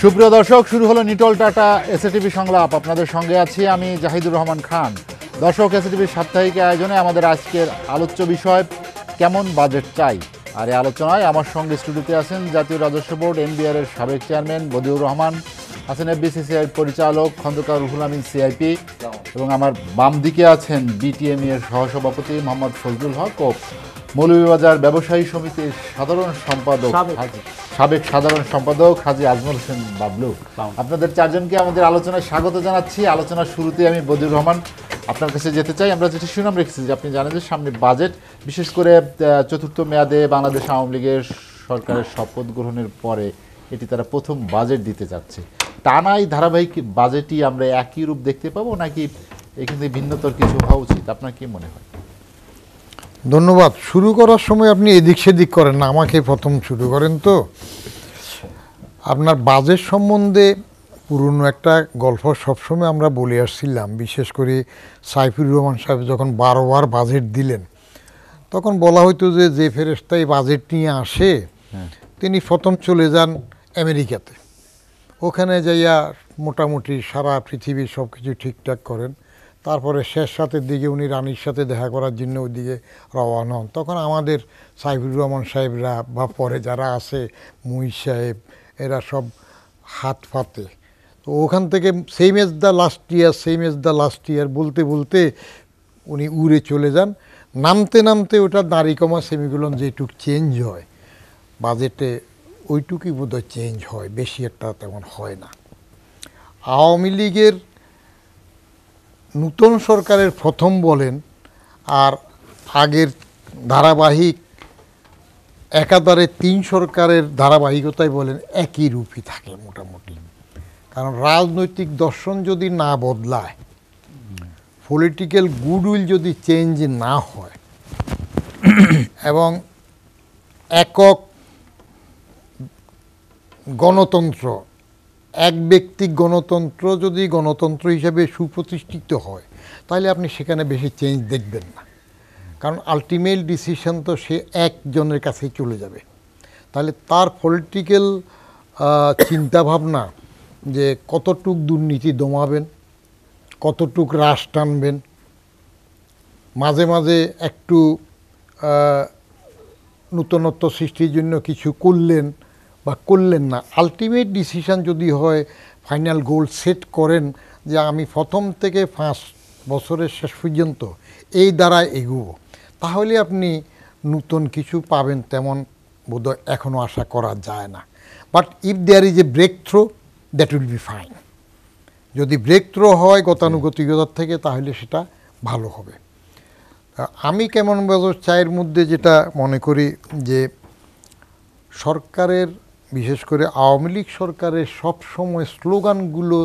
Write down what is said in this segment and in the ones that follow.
সুপ্রিয় দর্শক, শুরু হলো নিটল টাটা এসএটিভি সংলাপ। আপনাদের সঙ্গে আছি আমি জাহিদুর রহমান খান। দর্শক, এসএটিভির সাপ্তাহিক আয়োজনে আমাদের আজকের আলোচ্য বিষয় কেমন বাজেট চাই। আর এই আলোচনায় আমার সঙ্গে স্টুডিওতে আছেন জাতীয় রাজস্ব বোর্ড এনবিআর এর সাবেক চেয়ারম্যান বদিউর রহমান, আছেন এফবিসিসিআই পরিচালক খন্দকার রুহুল আমিন সিআইপি, এবং আমার বাম দিকে আছেন বিটিএমই এর সহসভাপতি মোহাম্মদ ফজলুল হক ও মৌলভীবাজার ব্যবসায়ী সমিতির সাবেক সাধারণ সম্পাদক হাজী আজমল হোসেন বাবলু। আপনাদের চারজনকে আমাদের আলোচনায় স্বাগত জানাচ্ছি। আলোচনার শুরুতে আমি বদিউর রহমান আপনার কাছে যেতে চাই। আমরা যেটা সুনাম রেখেছি যে আপনি জানেন যে সামনে বাজেট, বিশেষ করে চতুর্থ মেয়াদে বাংলাদেশ আওয়ামী লীগের সরকারের শপথ গ্রহণের পরে এটি তারা প্রথম বাজেট দিতে যাচ্ছে। টানাই ধারাবাহিক বাজেটই আমরা একই রূপ দেখতে পাবো, নাকি এখানে ভিন্নতর কিছু হওয়া উচিত? আপনার কি মনে হয়? ধন্যবাদ। শুরু করার সময় আপনি এদিক সেদিক করেন না, আমাকে প্রথম শুরু করেন। তো আপনার বাজেট সম্বন্ধে পুরনো একটা গল্প সবসময় আমরা বলে আসছিলাম, বিশেষ করে সাইফুর রহমান সাহেব যখন 12 বার বাজেট দিলেন, তখন বলা হইতো যে ফেরেশতাই বাজেট নিয়ে আসে তিনি প্রথম চলে যান আমেরিকাতে, ওখানে যাইয়া মোটামুটি সারা পৃথিবীর সব কিছু ঠিকঠাক করেন। তারপরে শেষ রাতের দিকে উনি রানীর সাথে দেখা করার জন্য ওইদিকে রওনা হন। তখন আমাদের সাইফুর রহমান সাহেবরা বা পরে যারা আছে মুহিত সাহেব, এরা সব হাত পাতে। তো ওখান থেকে same as the last year বলতে বলতে উনি উড়ে চলে যান। নামতে নামতে ওটা দাড়ি কমা সেমিকোলন যেটুক চেঞ্জ হয় বাজেটে, ওইটুকুই বোধহয় চেঞ্জ হয়, বেশি একটা তেমন হয় না। আওয়ামী লীগের নূতন সরকারের প্রথম বলেন আর আগের ধারাবাহিক একাধারে 3 সরকারের ধারাবাহিকতায় বলেন একই রূপই থাকে মোটামুটি। কারণ রাজনৈতিক দর্শন যদি না বদলায়, পলিটিক্যাল গুডউইল যদি চেঞ্জ না হয়, এবং একক গণতন্ত্র, এক ব্যক্তিক গণতন্ত্র যদি গণতন্ত্র হিসেবে সুপ্রতিষ্ঠিত হয়, তাহলে আপনি সেখানে বেশি চেঞ্জ দেখবেন না। কারণ আলটিমেট ডিসিশন তো সে একজনের কাছেই চলে যাবে। তাহলে তার পলিটিক্যাল চিন্তাভাবনা যে কতটুক দুর্নীতি দমাবেন, কতটুক হ্রাস টানবেন, মাঝে মাঝে একটু নূতনত্ব সৃষ্টির জন্য কিছু করলেন বা করলেন না, আলটিমেট ডিসিশন যদি হয় ফাইনাল গোল সেট করেন যে আমি প্রথম থেকে 5 বছরের শেষ পর্যন্ত এই দ্বারা এগোবো, তাহলে আপনি নূতন কিছু পাবেন তেমন বোধহয় এখনও আশা করা যায় না। But if there is a breakthrough, that will be fine. যদি ব্রেক থ্রো হয় গতানুগতিকতার থেকে, তাহলে সেটা ভালো হবে। আমি কেমন বাজেট চায়ের মধ্যে যেটা মনে করি যে সরকারের, বিশেষ করে আওয়ামী লীগ সরকারের সবসময় স্লোগানগুলো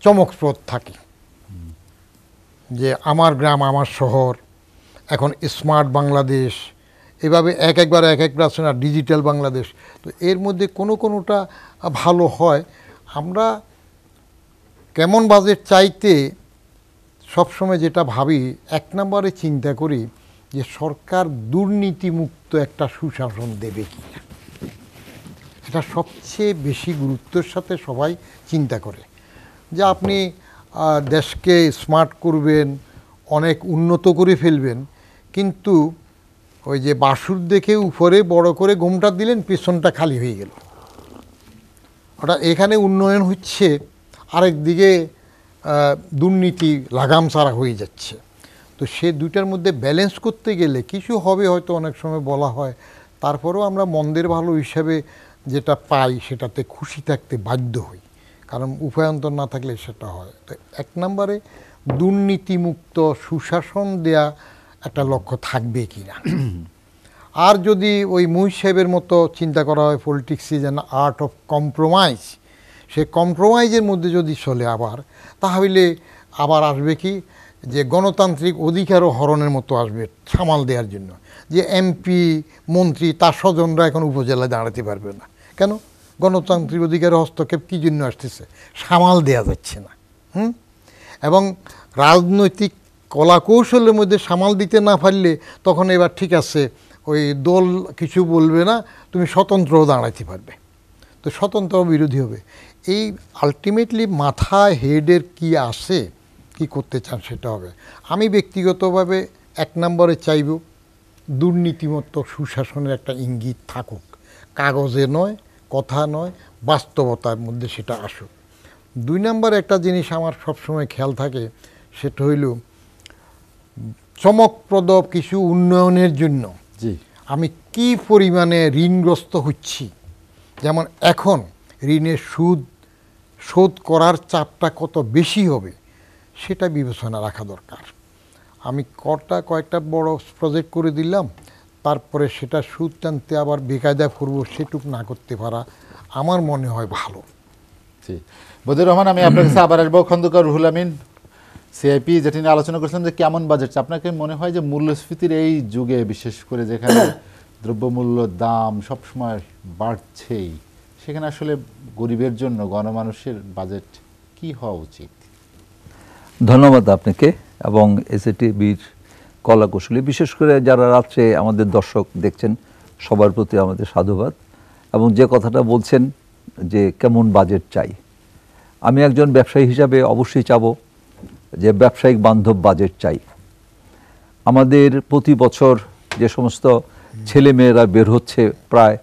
চমকপ্রদ থাকে, যে আমার গ্রাম আমার শহর, এখন স্মার্ট বাংলাদেশ, এভাবে একবার আছে না, ডিজিটাল বাংলাদেশ। তো এর মধ্যে কোনোটা ভালো হয়। আমরা কেমন বাজেট চাইতে সবসময় যেটা ভাবি, 1 নম্বরে চিন্তা করি যে সরকার দুর্নীতিমুক্ত একটা সুশাসন দেবে কিনা। এটা সবচেয়ে বেশি গুরুত্বের সাথে সবাই চিন্তা করে, যে আপনি দেশকে স্মার্ট করবেন, অনেক উন্নত করে ফেলবেন, কিন্তু ওই যে বাসুর দেখে উপরে বড় করে গোমটা দিলেন, পেছনটা খালি হয়ে গেল। ওটা এখানে উন্নয়ন হচ্ছে, আরেক দিকে দুর্নীতি লাগাম ছাড়া হয়ে যাচ্ছে। তো সে দুইটার মধ্যে ব্যালেন্স করতে গেলে কিছু হবে হয়তো, অনেক সময় বলা হয়, তারপরেও আমরা মন্দের ভালো হিসাবে যেটা পাই সেটাতে খুশি থাকতে বাধ্য হই, কারণ উপায়ন্তর না থাকলে সেটা হয়। তো 1 নম্বরে দুর্নীতিমুক্ত সুশাসন দেয়া একটা লক্ষ্য থাকবে কি না। আর যদি ওই মুহিত সাহেবের মতো চিন্তা করা হয় politics is an art of compromise, সে কম্প্রোমাইজের মধ্যে যদি চলে তাহলে আবার আসবে কি, যে গণতান্ত্রিক অধিকারও হরণের মতো আসবে সামাল দেওয়ার জন্য, যে এমপি মন্ত্রী তার স্বজনরা এখন উপজেলায় দাঁড়াতে পারবে না। কেন? গণতান্ত্রিক অধিকারের হস্তক্ষেপ কী জন্য আসতেছে? সামাল দেওয়া যাচ্ছে না। এবং রাজনৈতিক কলাকৌশলের মধ্যে সামাল দিতে না পারলে তখন এবার ঠিক আছে, ওই দল কিছু বলবে না, তুমি স্বতন্ত্রও দাঁড়াইতে পারবে। তো স্বতন্ত্র বিরোধী হবে। এই আলটিমেটলি মাথায় হেডের কি আসে, কি করতে চান সেটা হবে। আমি ব্যক্তিগতভাবে 1 নম্বরে চাইব দুর্নীতিমুক্ত সুশাসনের একটা ইঙ্গিত থাকুক, কাগজে নয়, কথা নয়, বাস্তবতার মধ্যে সেটা আসুক। 2 নম্বরে একটা জিনিস আমার সবসময় খেয়াল থাকে, সেটা হইল চমকপ্রদ কিছু উন্নয়নের জন্য জি আমি কি পরিমাণে ঋণগ্রস্ত হচ্ছি, যেমন এখন ঋণের শোধ করার চাপটা কত বেশি হবে সেটা বিবেচনা রাখা দরকার। আমি কয়েকটা বড় প্রজেক্ট করে দিলাম, তারপরে সেটা সুদ টানতে আবার বেকায়দা করবো, সেটুক না করতে পারা আমার মনে হয় ভালো। জি বদিউর রহমান, আমি আপনার কাছে আবার আসবো। খন্দকার রুহুল আমিন, সিআইপি যেটি নিয়ে আলোচনা করছিলাম যে কেমন বাজেট, আপনাকে মনে হয় যে মূল্যস্ফীতির এই যুগে, বিশেষ করে যেখানে দ্রব্যমূল্যর দাম সবসময় বাড়ছেই, সেখানে আসলে গরিবের জন্য গণমানুষের বাজেট কি হওয়া উচিত? ধন্যবাদ আপনাকে এবং এসএটিভির কলাকুশলী, বিশেষ করে যারা রাত্রে আমাদের দর্শক দেখছেন সবার প্রতি আমাদের সাধুবাদ। এবং যে কথাটা বলছেন যে কেমন বাজেট চাই, আমি একজন ব্যবসায়ী হিসাবে অবশ্যই চাবো যে ব্যবসায়িক বান্ধব বাজেট চাই। আমাদের প্রতি বছর যে সমস্ত ছেলে মেয়েরা বের হচ্ছে প্রায়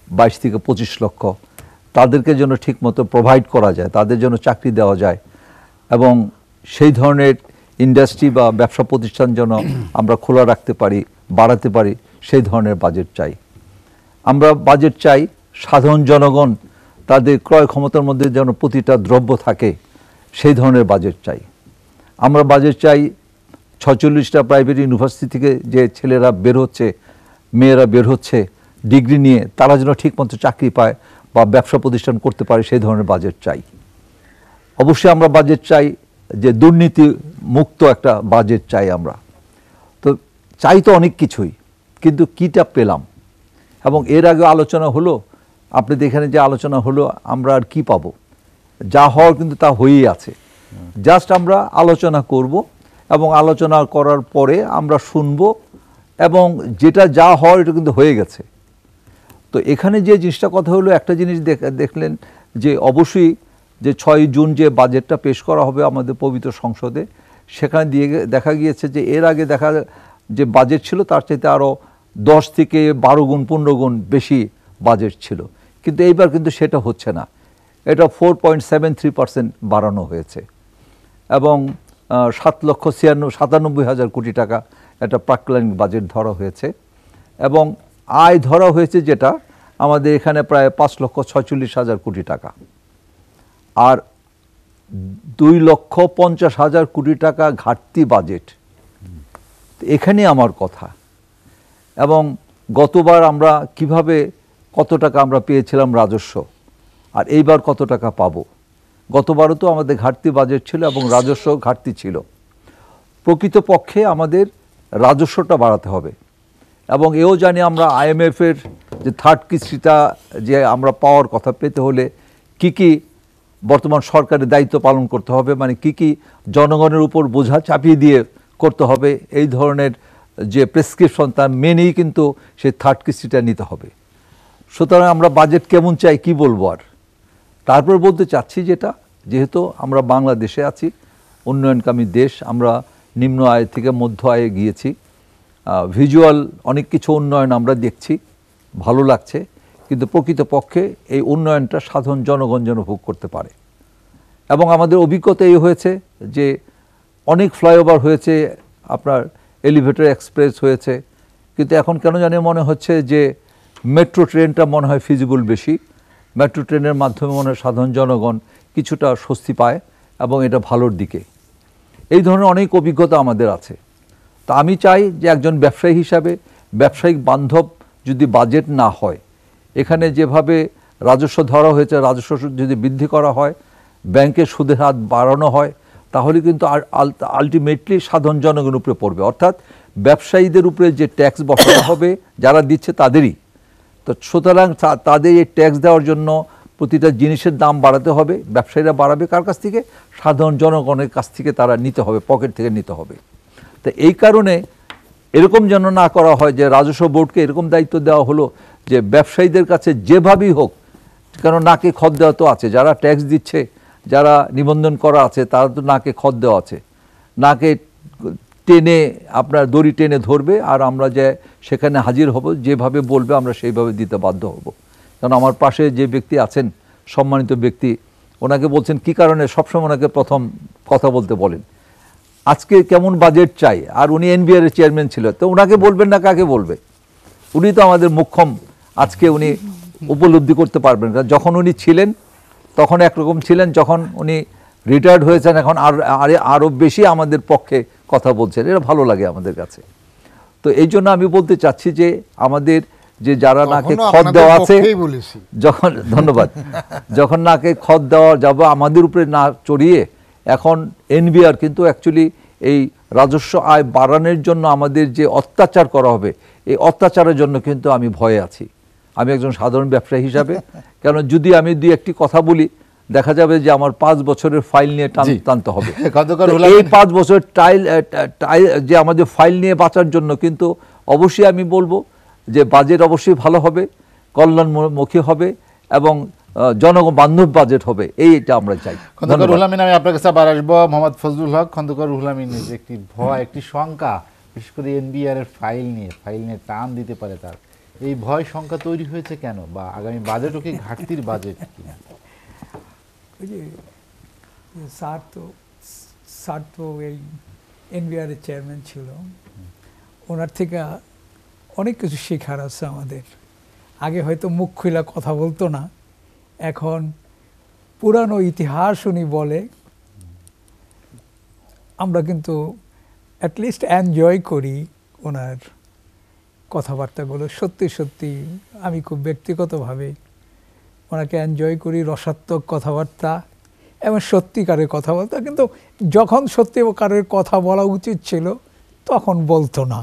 22 থেকে 25 লক্ষ, তাদেরকে যেন ঠিকমতো প্রোভাইড করা যায়, তাদের জন্য চাকরি দেওয়া যায় এবং সেই ধরনের ইন্ডাস্ট্রি বা ব্যবসা প্রতিষ্ঠান যেন আমরা খোলা রাখতে পারি, বাড়াতে পারি, সেই ধরনের বাজেট চাই। আমরা বাজেট চাই সাধারণ জনগণ তাদের ক্রয় ক্ষমতার মধ্যে যেন প্রতিটা দ্রব্য থাকে, সেই ধরনের বাজেট চাই। আমরা বাজেট চাই 46টা প্রাইভেট ইউনিভার্সিটি থেকে যে ছেলেরা বের হচ্ছে, মেয়েরা বের হচ্ছে ডিগ্রি নিয়ে, তারা যেন ঠিকমতো চাকরি পায় বা ব্যবসা প্রতিষ্ঠান করতে পারে, সেই ধরনের বাজেট চাই। অবশ্যই আমরা বাজেট চাই যে দুর্নীতি মুক্ত একটা বাজেট চাই আমরা। তো চাই তো অনেক কিছুই, কিন্তু কীটা পেলাম? এবং এর আগে আলোচনা হলো, আপনি এখানে যে আলোচনা হলো, আমরা আর কি পাবো? যা হওয়ার কিন্তু তা হয়েই আছে। জাস্ট আমরা আলোচনা করব এবং আলোচনা করার পরে আমরা শুনব, এবং যেটা যা হওয়ার এটা কিন্তু হয়ে গেছে। তো এখানে যে জিনিসটা কথা হলো, একটা জিনিস দেখলেন যে অবশ্যই যে 6 জুন যে বাজেটটা পেশ করা হবে আমাদের পবিত্র সংসদে, সেখানে দেখা গিয়েছে যে এর আগে যে বাজেট ছিল তার চাইতে আরও 10 থেকে 12 গুণ 15 গুণ বেশি বাজেট ছিল, কিন্তু এইবার কিন্তু সেটা হচ্ছে না। এটা 4.73% বাড়ানো হয়েছে এবং 7,97,000 কোটি টাকা একটা প্রাক্কলনিক বাজেট ধরা হয়েছে এবং আয় ধরা হয়েছে যেটা আমাদের এখানে প্রায় 5,46,000 কোটি টাকা, আর 2,50,000 কোটি টাকা ঘাটতি বাজেট। এখানে আমার কথা। এবং গতবার আমরা কিভাবে কত টাকা আমরা পেয়েছিলাম রাজস্ব, আর এইবার কত টাকা পাবো? গতবারও তো আমাদের ঘাটতি বাজেট ছিল এবং রাজস্ব ঘাটতি ছিল। প্রকৃতপক্ষে আমাদের রাজস্বটা বাড়াতে হবে এবং এও জানি আমরা IMF-এর যে থার্ড কিস্তিটা যে আমরা পাওয়ার কথা, পেতে হলে কি কি বর্তমান সরকারের দায়িত্ব পালন করতে হবে, মানে কি কি জনগণের উপর বোঝা চাপিয়ে দিয়ে করতে হবে, এই ধরনের যে প্রেসক্রিপশন তা মেনেই কিন্তু সেই থার্ড কিস্তিটা নিতে হবে। সুতরাং আমরা বাজেট কেমন চাই কি বলবো আর। তারপর বলতে চাচ্ছি যেটা, যেহেতু আমরা বাংলাদেশে আছি, উন্নয়নকামী দেশ, আমরা নিম্ন আয় থেকে মধ্য আয়ে গিয়েছি, ভিজুয়াল অনেক কিছু উন্নয়ন আমরা দেখছি, ভালো লাগছে, কিন্তু প্রকৃতপক্ষে এই উন্নয়নটা সাধারণ জনগণ যেন ভোগ করতে পারে। এবং আমাদের অভিজ্ঞতা এই হয়েছে যে অনেক ফ্লাইওভার হয়েছে, আপনার এলিভেটর এক্সপ্রেস হয়েছে, কিন্তু এখন কেন জানি মনে হচ্ছে যে মেট্রো ট্রেনটা মনে হয় ফিজিবল বেশি। মেট্রো ট্রেনের মাধ্যমে মনে হয় সাধারণ জনগণ কিছুটা স্বস্তি পায় এবং এটা ভালোর দিকে। এই ধরনের অনেক অভিজ্ঞতা আমাদের আছে। তা আমি চাই যে একজন ব্যবসায়ী হিসাবে ব্যবসায়িক বান্ধব যদি বাজেট না হয়, এখানে যেভাবে রাজস্ব ধরা হয়েছে, রাজস্ব যদি বৃদ্ধি করা হয়, ব্যাংকের সুদের হার বাড়ানো হয়, তাহলে কিন্তু আলটিমেটলি সাধারণ জনগণের উপরে পড়বে। অর্থাৎ ব্যবসায়ীদের উপরে যে ট্যাক্স বসানো হবে যারা দিচ্ছে তাদেরই। তো সুতরাং তাদের এই ট্যাক্স দেওয়ার জন্য প্রতিটা জিনিসের দাম বাড়াতে হবে। ব্যবসায়ীরা বাড়াবে কার কাছ থেকে? সাধারণ জনগণের কাছ থেকে তারা নিতে হবে, পকেট থেকে নিতে হবে। তো এই কারণে এরকম যেন না করা হয় যে রাজস্ব বোর্ডকে এরকম দায়িত্ব দেওয়া হলো যে ব্যবসায়ীদের কাছে যেভাবেই হোক কারণ নাকে খত দেওয়া তো আছে, যারা ট্যাক্স দিচ্ছে, যারা নিবন্ধন করা আছে, তারা তো নাকে খত দেওয়া আছে। নাকে টেনে আপনার দড়ি টেনে ধরবে, আর আমরা যে সেখানে হাজির হব, যেভাবে বলবে আমরা সেইভাবে দিতে বাধ্য হব। কারণ আমার পাশে যে ব্যক্তি আছেন, সম্মানিত ব্যক্তি, ওনাকে বলছেন কি কারণে সবসময় ওনাকে প্রথম কথা বলতে বলেন, আজকে কেমন বাজেট চাই, আর উনি এনবিআর এর চেয়ারম্যান ছিল, তো ওনাকে বলবেন না কাকে বলবে? উনি তো আমাদের মুখ্যম, আজকে উনি উপলব্ধি করতে পারবেন। কারণ যখন উনি ছিলেন তখন একরকম ছিলেন, যখন উনি রিটায়ার্ড হয়েছেন এখন আরও বেশি আমাদের পক্ষে কথা বলছেন, এটা ভালো লাগে আমাদের কাছে। তো এই জন্য আমি বলতে চাচ্ছি যে আমাদের যে যারা নাকে খত দেওয়া আছে, যখন ধন্যবাদ, যখন নাকে খত দেওয়া যাবে আমাদের উপরে না চড়িয়ে, এখন এনবিআর কিন্তু অ্যাকচুয়ালি এই রাজস্ব আয় বাড়ানোর জন্য আমাদের যে অত্যাচার করা হবে, এই অত্যাচারের জন্য কিন্তু আমি ভয়ে আছি, আমি একজন সাধারণ ব্যবসায়ী হিসাবে। কারণ যদি আমি দুই একটি কথা বলি, দেখা যাবে যে আমার 5 বছরের ফাইল নিয়ে টানতে হবে। এই 5 বছর যে আমাদের ফাইল নিয়ে বাঁচার জন্য কিন্তু অবশ্যই আমি বলবো যে বাজেট অবশ্যই ভালো হবে, কল্যাণমুখী হবে এবং জনগণ বান্ধব বাজেট হবে, এইটা আমরা চাই। খন্দকার রুহুল আমিন, আমি আপনার কাছে আবার আসবো। মোহাম্মদ ফজলুল হক, খন্দকার রুহুল আমিনের যে একটি ভয়, একটি শঙ্কা, বিশেষ করে এনবিআর এর ফাইল নিয়ে টান দিতে পারে, তার এই ভয় শঙ্কা তৈরি হয়েছে কেন, বা আগামী বাজেটও কি ঘাটতির বাজেট কিনা? ওই যে স্যার তো এই এনবিআর এর চেয়ারম্যান ছিল, ওনার থেকে অনেক কিছু শেখার আছে আমাদের। আগে হয়তো মুখ খুলে কথা বলতো না, এখন পুরানো ইতিহাস উনি বলে, আমরা কিন্তু অ্যাটলিস্ট এনজয় করি ওনার কথাবার্তাগুলো। সত্যি সত্যি আমি খুব ব্যক্তিগতভাবে ওনাকে এনজয় করি, রসাত্মক কথাবার্তা এবং সত্যিকারের কথাবার্তা। কিন্তু যখন সত্যিকারের কথা বলা উচিত ছিল তখন বলতো না।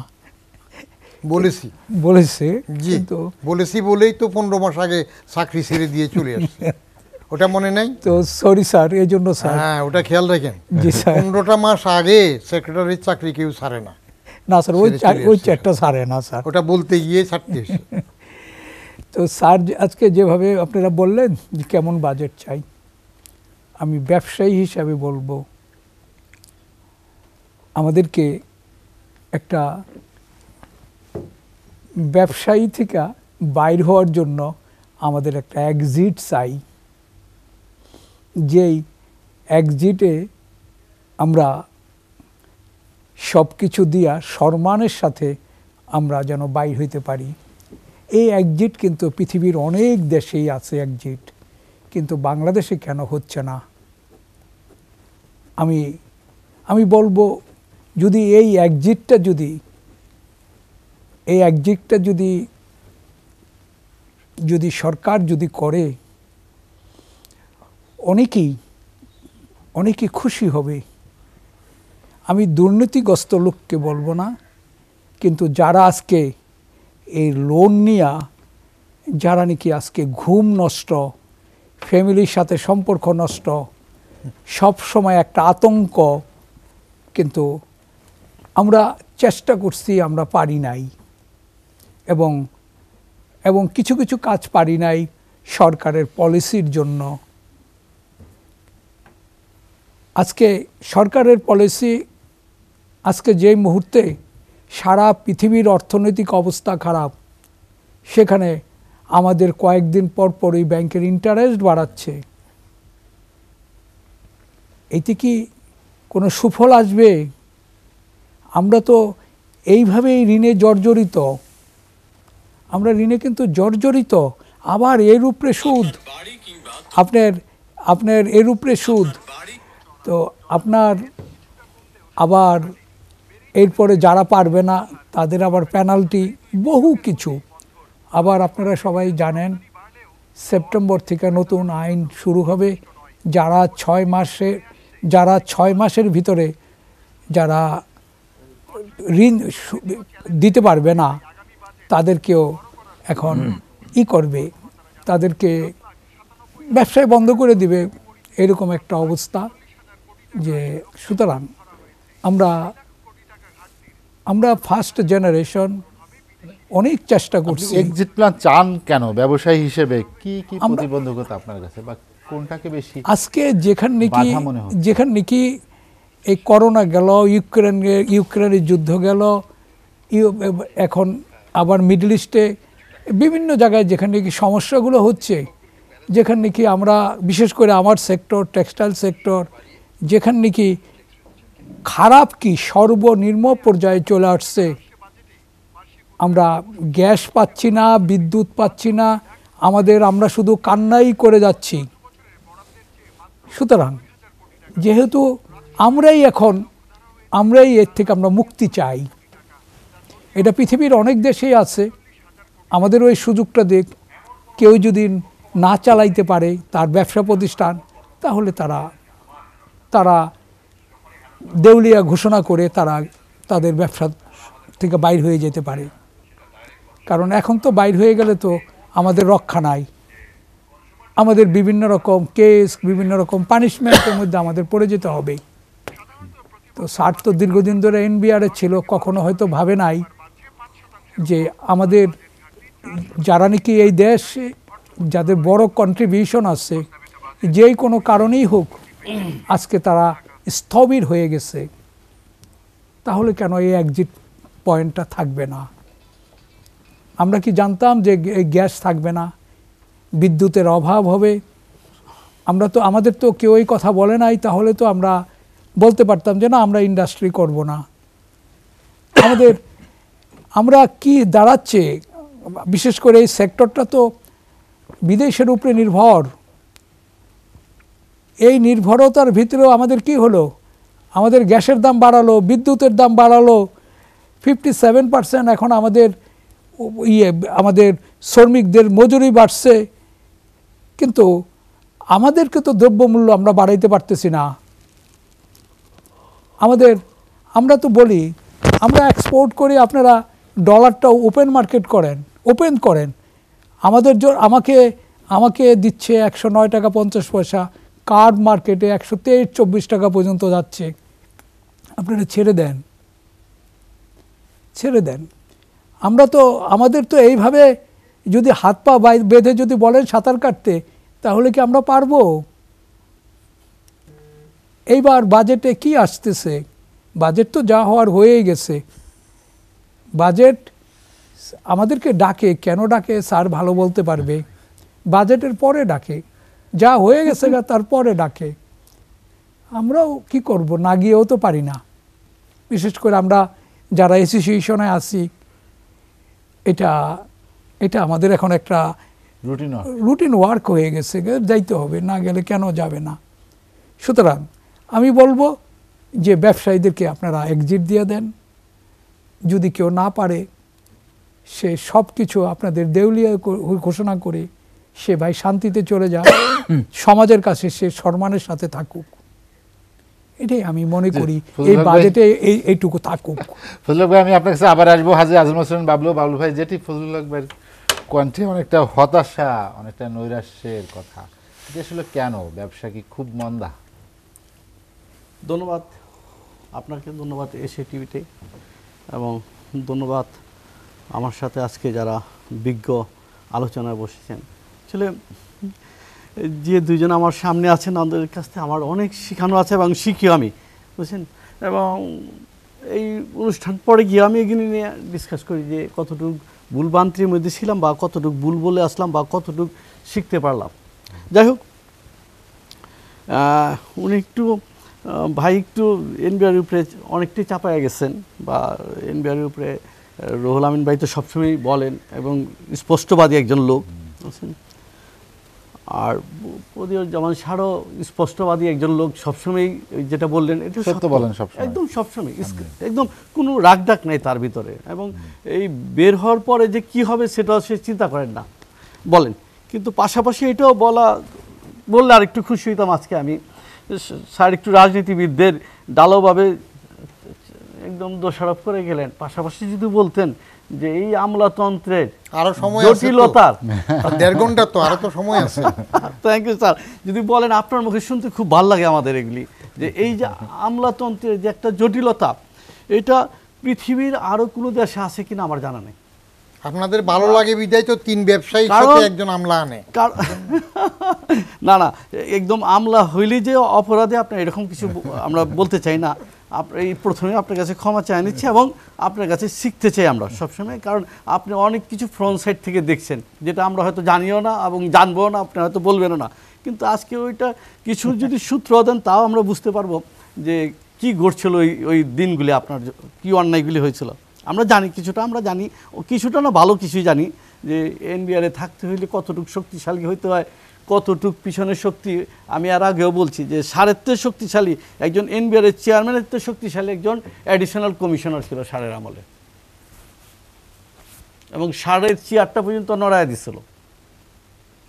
বলেছে কিন্তু বলেছি বলেই তো 15 মাস আগে চাকরি ছেড়ে দিয়ে চলে আসছে, ওটা মনে নাই তো? সরি স্যার, এই জন্য স্যার, হ্যাঁ ওটা খেয়াল রাখেন। জি স্যার, 15টা মাস আগে সেক্রেটারির চাকরি কেউ ছাড়ে না। না স্যার, ওই চারটা ছাড়ে না স্যার, ওটা বলতে গিয়ে ছাড়তে এসে। তো স্যার আজকে যেভাবে আপনারা বললেন যে কেমন বাজেট চাই, আমি ব্যবসায়ী হিসাবে বলবো আমাদেরকে একটা ব্যবসায়ী থেকে বাইর হওয়ার জন্য আমাদের একটা এক্সিট চাই, যেই এক্সিটে আমরা সব কিছু দিয়া সম্মানের সাথে আমরা যেন বাইর হইতে পারি। এই এক্সিট কিন্তু পৃথিবীর অনেক দেশেই আছে এক্সিট, কিন্তু বাংলাদেশে কেন হচ্ছে না? আমি বলবো যদি এই এক্সিটটা যদি সরকার যদি করে, অনেকেই খুশি হবে। আমি দুর্নীতিগ্রস্ত লোককে বলবো না, কিন্তু যারা আজকে এই লোন নিয়া, যারা নাকি আজকে ঘুম নষ্ট, ফ্যামিলির সাথে সম্পর্ক নষ্ট, সব সময় একটা আতঙ্ক, কিন্তু আমরা চেষ্টা করছি, আমরা পারি নাই, এবং কিছু কিছু কাজ পারি নাই সরকারের পলিসির জন্য। আজকে সরকারের পলিসি, আজকে যে মুহূর্তে সারা পৃথিবীর অর্থনৈতিক অবস্থা খারাপ, সেখানে আমাদের কয়েকদিন পর পরই ব্যাংকের ইন্টারেস্ট বাড়াচ্ছে। এতে কি কোনো সুফল আসবে? আমরা তো এইভাবেই ঋণে জর্জরিত, আমরা ঋণে কিন্তু জর্জরিত। আবার এর উপরে সুদ, আপনার এর উপরে সুদ, তো আপনার আবার এরপরে যারা পারবে না তাদের আবার পেনাল্টি, বহু কিছু। আবার আপনারা সবাই জানেন সেপ্টেম্বর থেকে নতুন আইন শুরু হবে, যারা 6 মাসের ভিতরে যারা ঋণ দিতে পারবে না তাদেরকেও এখন করবে, তাদেরকে ব্যবসায় বন্ধ করে দিবে, এরকম একটা অবস্থা। যে সুতরাং আমরা ফার্স্ট জেনারেশন, অনেক চেষ্টা করছি। এক্সিট প্ল্যান চান কেন? ব্যবসায়ী হিসেবে কি কি আমরা- প্রতিবন্ধকতা আপনার কাছে, বা কোনটাকে বেশি আজকে যেখানে বাধা মনে হচ্ছে? নাকি এই করোনা গেল, ইউক্রেনের যুদ্ধ গেল, এখন আবার মিডল ইস্টে বিভিন্ন জায়গায় যেখানে নাকি সমস্যাগুলো হচ্ছে, যেখানে নাকি আমরা বিশেষ করে আমার সেক্টর টেক্সটাইল সেক্টর যেখানে নাকি খারাপ কি সর্বনিম্ন পর্যায়ে চলে আসছে, আমরা গ্যাস পাচ্ছি না, বিদ্যুৎ পাচ্ছি না, আমরা শুধু কান্নাই করে যাচ্ছি। সুতরাং যেহেতু আমরাই এর থেকে আমরা মুক্তি চাই, এটা পৃথিবীর অনেক দেশেই আছে, আমাদের ওই সুযোগটা দেখ। কেউ যদি না চালাইতে পারে তার ব্যবসা প্রতিষ্ঠান, তাহলে তারা দেউলিয়া ঘোষণা করে তাদের ব্যবসা থেকে বাইর হয়ে যেতে পারে। কারণ এখন তো বাইর হয়ে গেলে তো আমাদের রক্ষা নাই, আমাদের বিভিন্ন রকম কেস, বিভিন্ন রকম পানিশমেন্টের মধ্যে আমাদের পড়ে যেতে হবে। তো স্যার তো দীর্ঘদিন ধরে এনবিআরে ছিল, কখনো হয়তো ভাবে নাই যে আমাদের যারা নাকি এই দেশে যাদের বড় কন্ট্রিবিউশন আছে, যেই কোনো কারণেই হোক আজকে তারা স্থবির হয়ে গেছে, তাহলে কেন এই এক্সিট পয়েন্টটা থাকবে না? আমরা কি জানতাম যে এই গ্যাস থাকবে না, বিদ্যুতের অভাব হবে? আমাদের তো কেউ এই কথা বলে নাই, তাহলে তো আমরা বলতে পারতাম যে না, আমরা ইন্ডাস্ট্রি করব না। আমরা কি দাঁড়াচ্ছে, বিশেষ করে এই সেক্টরটা তো বিদেশের উপরে নির্ভর। এই নির্ভরতার ভিতরেও আমাদের কি হলো? আমাদের গ্যাসের দাম বাড়ালো, বিদ্যুতের দাম বাড়ালো, 57% এখন আমাদের শ্রমিকদের মজুরি বাড়ছে, কিন্তু আমাদেরকে তো দ্রব্যমূল্য আমরা বাড়াইতে পারতেছি না। আমরা তো বলি আমরা এক্সপোর্ট করি, আপনারা ডলারটা ওপেন করেন। আমাকে দিচ্ছে 109 টাকা 50 পয়সা, কার্ড মার্কেটে 123-24 টাকা পর্যন্ত যাচ্ছে। আপনারা ছেড়ে দেন। আমাদের তো এইভাবে যদি হাত পা বেঁধে যদি বলেন সাঁতার কাটতে, তাহলে কি আমরা পারবো? এইবার বাজেটে কি আসতেছে? বাজেট তো যা হওয়ার হয়েই গেছে। বাজেট আমাদেরকে ডাকে, কেন ডাকে স্যার ভালো বলতে পারবে। বাজেটের পরে ডাকে, যা হয়ে গেছে তারপরে ডাকে। আমরাও কি করব, না গিয়েও তো পারি না। বিশেষ করে আমরা যারা অ্যাসোসিয়েশনে আছি, এটা আমাদের এখন একটা রুটিন ওয়ার্ক হয়ে গেছে, যাইতে হবে, না গেলে কেন যাবে না। সুতরাং আমি বলবো যে ব্যবসায়ীদেরকে আপনারা এক্সিট দিয়ে দেন। যদি কেউ না পারে, সে সব কিছু আপনাদের দেউলিয়া ঘোষণা করে সে ভাই শান্তিতে চলে যাক, সমাজের কাছে সে সম্মানের সাথে থাকুক। এটাই আমি মনে করি, এই বাজেটে এইটুকু থাকুক। ফজলুল ভাই, আমি আপনার কাছে আবার আসবো। হাজী আজম হোসেন বাবলু ভাই, যেটি ফজলুল ভাইয়ের কণ্ঠে অনেকটা হতাশা, অনেকটা নৈরাশ্যের কথা, এটা আসলে কেন? ব্যবসা কি খুব মন্দা? ধন্যবাদ আপনাকে, ধন্যবাদ এশিয়া টিভিতে, এবং ধন্যবাদ আমার সাথে আজকে যারা বিজ্ঞ আলোচনায় বসেছেন। আসলে যে দুইজন আমার সামনে আছেন, আমাদের কাছ থেকে আমার অনেক শেখানো আছে এবং শিখিও আমি, বুঝছেন। এবং এই অনুষ্ঠান পরে গিয়ে আমি এগুলি নিয়ে ডিসকাস করি যে কতটুকু ভুলভ্রান্তির মধ্যে ছিলাম, বা কতটুকু ভুল বলে আসলাম, বা কতটুকু শিখতে পারলাম। যাই হোক, উনি ভাই একটু এনবিআর উপরে অনেকটাই চাপায়া গেছেন, বা এনবিআর উপরে রুহুল আমিন ভাই তো সবসময়ই বলেন এবং স্পষ্টবাদী একজন লোক, বুঝছেন। আর জামান সারও স্পষ্টবাদী একজন লোক, সবসময় যেটা বললেন এটা সত্য বলেন, একদম সবসময়, একদম কোনো রাগডাক নাই তার ভিতরে। এবং এই বের হওয়ার পরে যে কি হবে সেটা সে চিন্তা করেন না, বলেন। কিন্তু পাশাপাশি এটাও বললে আর একটু খুশি হইতাম আজকে আমি, স্যার একটু রাজনীতিবিদদের ডালোভাবে একদম দোষারোপ করে গেলেন। পাশাপাশি যদি বলতেন যে এই আমলাতন্ত্রের আরো সময় জটিলতার 1.5 ঘন্টা, তো আরো তো সময় আছে। Thank you sir. যদি বলেন, আপনার মুখে শুনতে খুব ভালো লাগে আমাদের এগুলি, যে এই যে আমলাতন্ত্রের যে একটা জটিলতা, এটা পৃথিবীর আরো কোনো দেশে আছে কিনা আমার জানা নেই। আপনাদের ভালো লাগে বিদায় তো 3 ব্যবসায়ীর কারণ- সাথে একজন আমলা আনে। না না, একদম আমলা হইলে যে অপরাধে আপনার এরকম কিছু আমরা বলতে চাই না। এই প্রথমে আপনার কাছে ক্ষমা চাই নিচ্ছি এবং আপনার কাছে শিখতে চাই আমরা সবসময়, কারণ আপনি অনেক কিছু ফ্রন্ট সাইড থেকে দেখছেন যেটা আমরা হয়তো জানিও না এবং জানবো না, আপনি হয়তো বলবেনও না, কিন্তু আজকে ওইটা কিছু যদি সূত্র দেন তাও আমরা বুঝতে পারবো যে কি ঘটছিল ওই দিনগুলি, আপনার কি অন্যায়গুলি হয়েছিল। আমরা জানি কিছুটা, আমরা জানি কিছুটা না ভালো কিছুই জানি যে এনবিআরে থাকতে হইলে কতটুকু শক্তিশালী হইতে হয়, কতটুক পিছনের শক্তি। আমি আর আগেও বলছি যে সারের চেয়ে শক্তিশালী একজন এনবিআরের চেয়ারম্যানের চেয়ে শক্তিশালী একজন অ্যাডিশনাল কমিশনার ছিল সারের আমলে, এবং সারের চেয়ারটা পর্যন্ত নড়ায় দিছিল,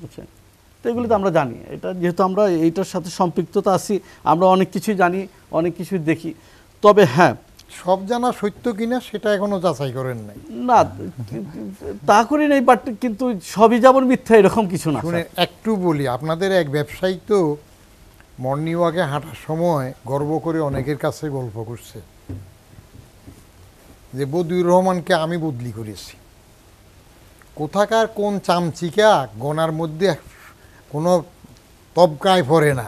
বুঝছেন? তো এগুলি তো আমরা জানি, এটা যেহেতু আমরা এইটার সাথে সম্পৃক্ততা আছি, আমরা অনেক কিছুই জানি, অনেক কিছুই দেখি। তবে হ্যাঁ, সব জানা সত্য কিনা সেটা এখনো যাচাই করেন নাই। না তা করি নাই, বাট কিন্তু সবই যেমন মিথ্যা এরকম কিছু না। শুনে একটু বলি, আপনাদের এক ব্যবসায়ী তো মর্নিং ওয়াকে হাঁটার সময় গর্ব করে অনেকের কাছে গল্প করছে যে বদিউর রহমানকে আমি বদলি করেছি। কোথাকার কোন চামচিকা গনার মধ্যে কোনো তবকায় পড়ে না,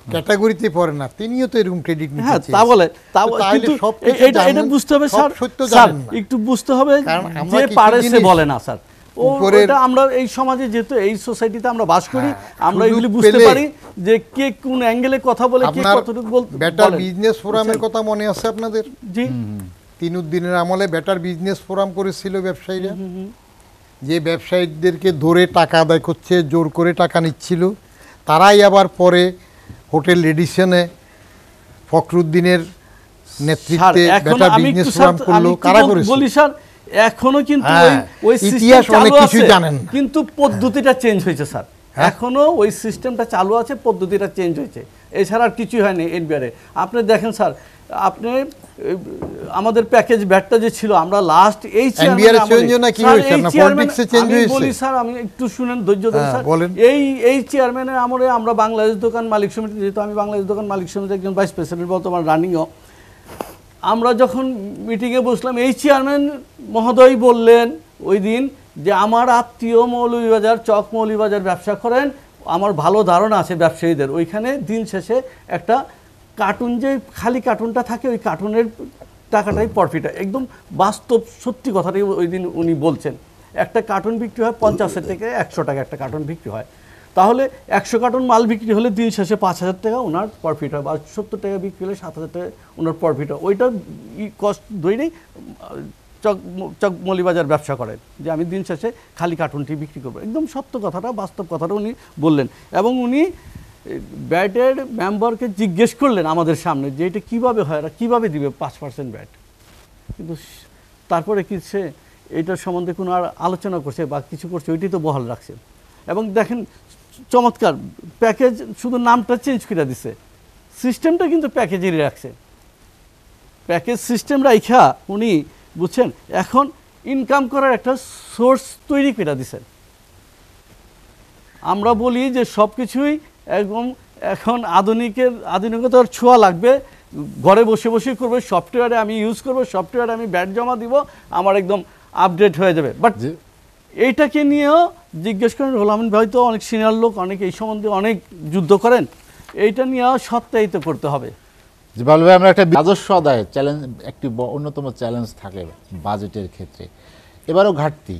ক্যাটাগরিতে পড়ে না, তিনিও তো এরকম ক্রেডিট নিতে হ্যাঁ, তা চেয়েছেন। বলে তো তাহলে কিন্তু সবকিছু এটা জানেন, বুঝতে হবে সব স্যার, সত্য স্যার জানেন না। একটু বুঝতে হবে কারণ আমরা যে কিছু পারে সে জিনিস বলে না স্যার। উপরের- এটা আমরা এই সমাজে যেহেতু এই সোসাইটিতে আমরা বাস করি, হ্যাঁ, আমরা সুযোগ এগুলি বুঝতে পেলে- পারি যে কে কোন অ্যাঙ্গেলে কথা বলে, কে আপনার কতটুকু বেটার বলেন। বিজনেস ফোরামের বুঝছেন? কথা মনে আছে আপনাদের? জি, তিনুদ্দিনের আমলে বেটার বিজনেস ফোরাম করেছিল ব্যবসায়ীরা, যে ব্যবসায়ীদেরকে ধরে টাকা আদায় করছে, জোর করে টাকা নিচ্ছিল, তারাই আবার পরে হোটেল রেডিসনে ফখরুদ্দিনের স্যার নেতৃত্বে এখনো বেটার আমি বিজনেস একটু ফোরাম স্যার, করলো। আমি একটু কারা করেছে? বলি স্যার, এখনো কিন্তু হ্যাঁ, ওই ইতিহাস সিস্টেম অনেক চালু কিছুই আছে, জানেন না। কিন্তু পদ্ধতিটা চেঞ্জ হয়েছে স্যার। হ্যাঁ। এখনো ওই সিস্টেমটা চালু আছে, পদ্ধতিটা চেঞ্জ হয়েছে, এছাড়া আর কিছুই হয়নি এনবিআরে। আপনি দেখেন স্যার, আপনি আমাদের প্যাকেজ ব্যাটটা যে ছিল, আমরা লাস্ট এই NBR এর change না কি হয়েছে? আপনার politics এ change হয়েছে? বলি স্যার, আমি একটু শুনেন, ধৈর্য ধরে হ্যাঁ, স্যার। বলেন। এই চেয়ারম্যানের আমলে আমরা বাংলাদেশ দোকান মালিক সমিতি, যেহেতু আমি বাংলাদেশ দোকান মালিক সমিতির একজন ভাইস প্রেসিডেন্ট, বর্তমান রানিংও, আমরা যখন মিটিংয়ে বসলাম, এই চেয়ারম্যান মহোদয় বললেন ওই দিন যে আমার আত্মীয় মৌলভীবাজার, চক মৌলভীবাজার ব্যবসা করেন, আমার ভালো ধারণা আছে ব্যবসায়ীদের, ওইখানে দিন শেষে একটা কার্টুন, যে খালি কার্টুনটা থাকে, ওই কার্টুনের টাকাটাই প্রফিট হয়। একদম বাস্তব সত্যি কথাটাই ওই দিন উনি বলছেন। একটা কার্টুন বিক্রি হয় 50 থেকে 100 টাকা একটা কার্টুন বিক্রি হয়, তাহলে 100 কার্টুন মাল বিক্রি হলে দিন শেষে 5,000 টাকা ওনার প্রফিট হয়, বা 70 টাকা বিক্রি হলে 7,000 টাকা ওনার প্রফিট হয়। ওইটা কস্ট ধরেই চক মৌলভীবাজার ব্যবসা করেন, যে আমি দিন শেষে খালি কার্টুনটি বিক্রি করবো। একদম সত্য কথাটা, বাস্তব কথাটা উনি বললেন, এবং উনি ব্যাটের মেম্বারকে জিজ্ঞেস করলেন আমাদের সামনে যে এটা কীভাবে হয়, এরা কীভাবে দিবে 5% ব্যাট। কিন্তু তারপরে কি সে এটার সম্বন্ধে কোনো আর আলোচনা করছে বা কিছু করছে, ওইটি তো বহাল রাখছে। এবং দেখেন চমৎকার প্যাকেজ, শুধু নামটা চেঞ্জ করে দিছে, সিস্টেমটা কিন্তু প্যাকেজেরই রাখছে। প্যাকেজ সিস্টেম রাইখা উনি, বুঝছেন, এখন ইনকাম করার একটা সোর্স তৈরি করে দিছেন। আমরা বলি যে সব কিছুই একদম এখন আধুনিকতার ছোঁয়া লাগবে, ঘরে বসে বসে করবে, সফটওয়্যারে আমি ইউজ করবো, সফটওয়্যারে আমি ব্যাট জমা দিব, আমার একদম আপডেট হয়ে যাবে। বাট এইটাকে নিয়েও জিজ্ঞেস করেন, রুহুল আমিন ভাই তো অনেক সিনিয়র লোক, অনেক এই সম্বন্ধে অনেক যুদ্ধ করেন, এইটা নিয়েও সপ্তাহিত করতে হবে। যে বলবে আমরা একটা রাজস্ব আদায় চ্যালেঞ্জ, একটি অন্যতম চ্যালেঞ্জ থাকে বাজেটের ক্ষেত্রে, এবারও ঘাটতি,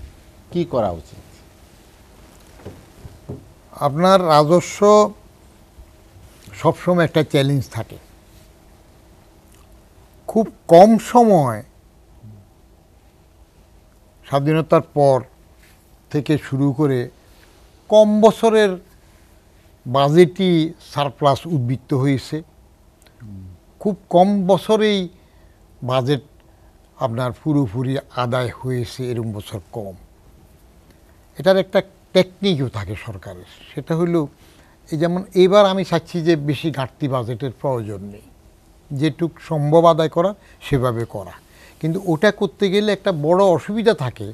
কি করা উচিত? আপনার রাজস্ব সবসময় একটা চ্যালেঞ্জ থাকে। খুব কম সময়, স্বাধীনতার পর থেকে শুরু করে কম বছরের বাজেটই সারপ্লাস উদ্বৃত্ত হয়েছে। খুব কম বছরেই বাজেট আপনার পুরোপুরি আদায় হয়েছে, এরকম বছর কম। এটার একটা টেকনিকও থাকে সরকারের, সেটা হলো এই যেমন এবার আমি চাচ্ছি যে বেশি ঘাটতি বাজেটের প্রয়োজন নেই, যেটুক সম্ভব আদায় করা সেভাবে করা। কিন্তু ওটা করতে গেলে একটা বড় অসুবিধা থাকে,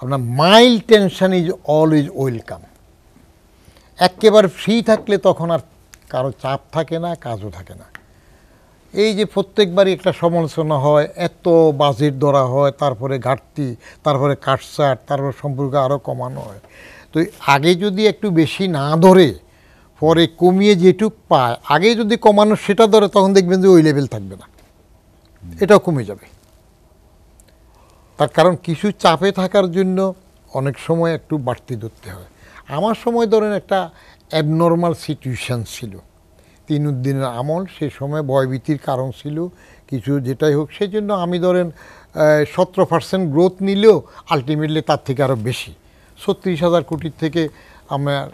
আপনার mild tension is always welcome. একেবারে ফ্রি থাকলে তখন আর কারো চাপ থাকে না, কাজও থাকে না। এই যে প্রত্যেকবারই একটা সমালোচনা হয়, এত বাজেট ধরা হয়, তারপরে ঘাটতি, তারপরে কাটছাট, তারপর সম্পর্ক আরও কমানো হয়। তো আগে যদি একটু বেশি না ধরে পরে কমিয়ে যেটুক পায়, আগে যদি কমানো সেটা ধরে, তখন দেখবেন যে ওই লেভেল থাকবে না, এটাও কমে যাবে। তার কারণ কিছু চাপে থাকার জন্য অনেক সময় একটু বাড়তি ধরতে হয়। আমার সময় ধরেন একটা অ্যাবনর্মাল সিচুয়েশান ছিল, তিনুদ্দিনের আমল, সে সময় ভয়ভীতির কারণ ছিল কিছু, যেটাই হোক। সেই জন্য আমি ধরেন 17% গ্রোথ নিলেও আলটিমেটলি তার থেকে আরও বেশি, 36,000 কোটির থেকে আমার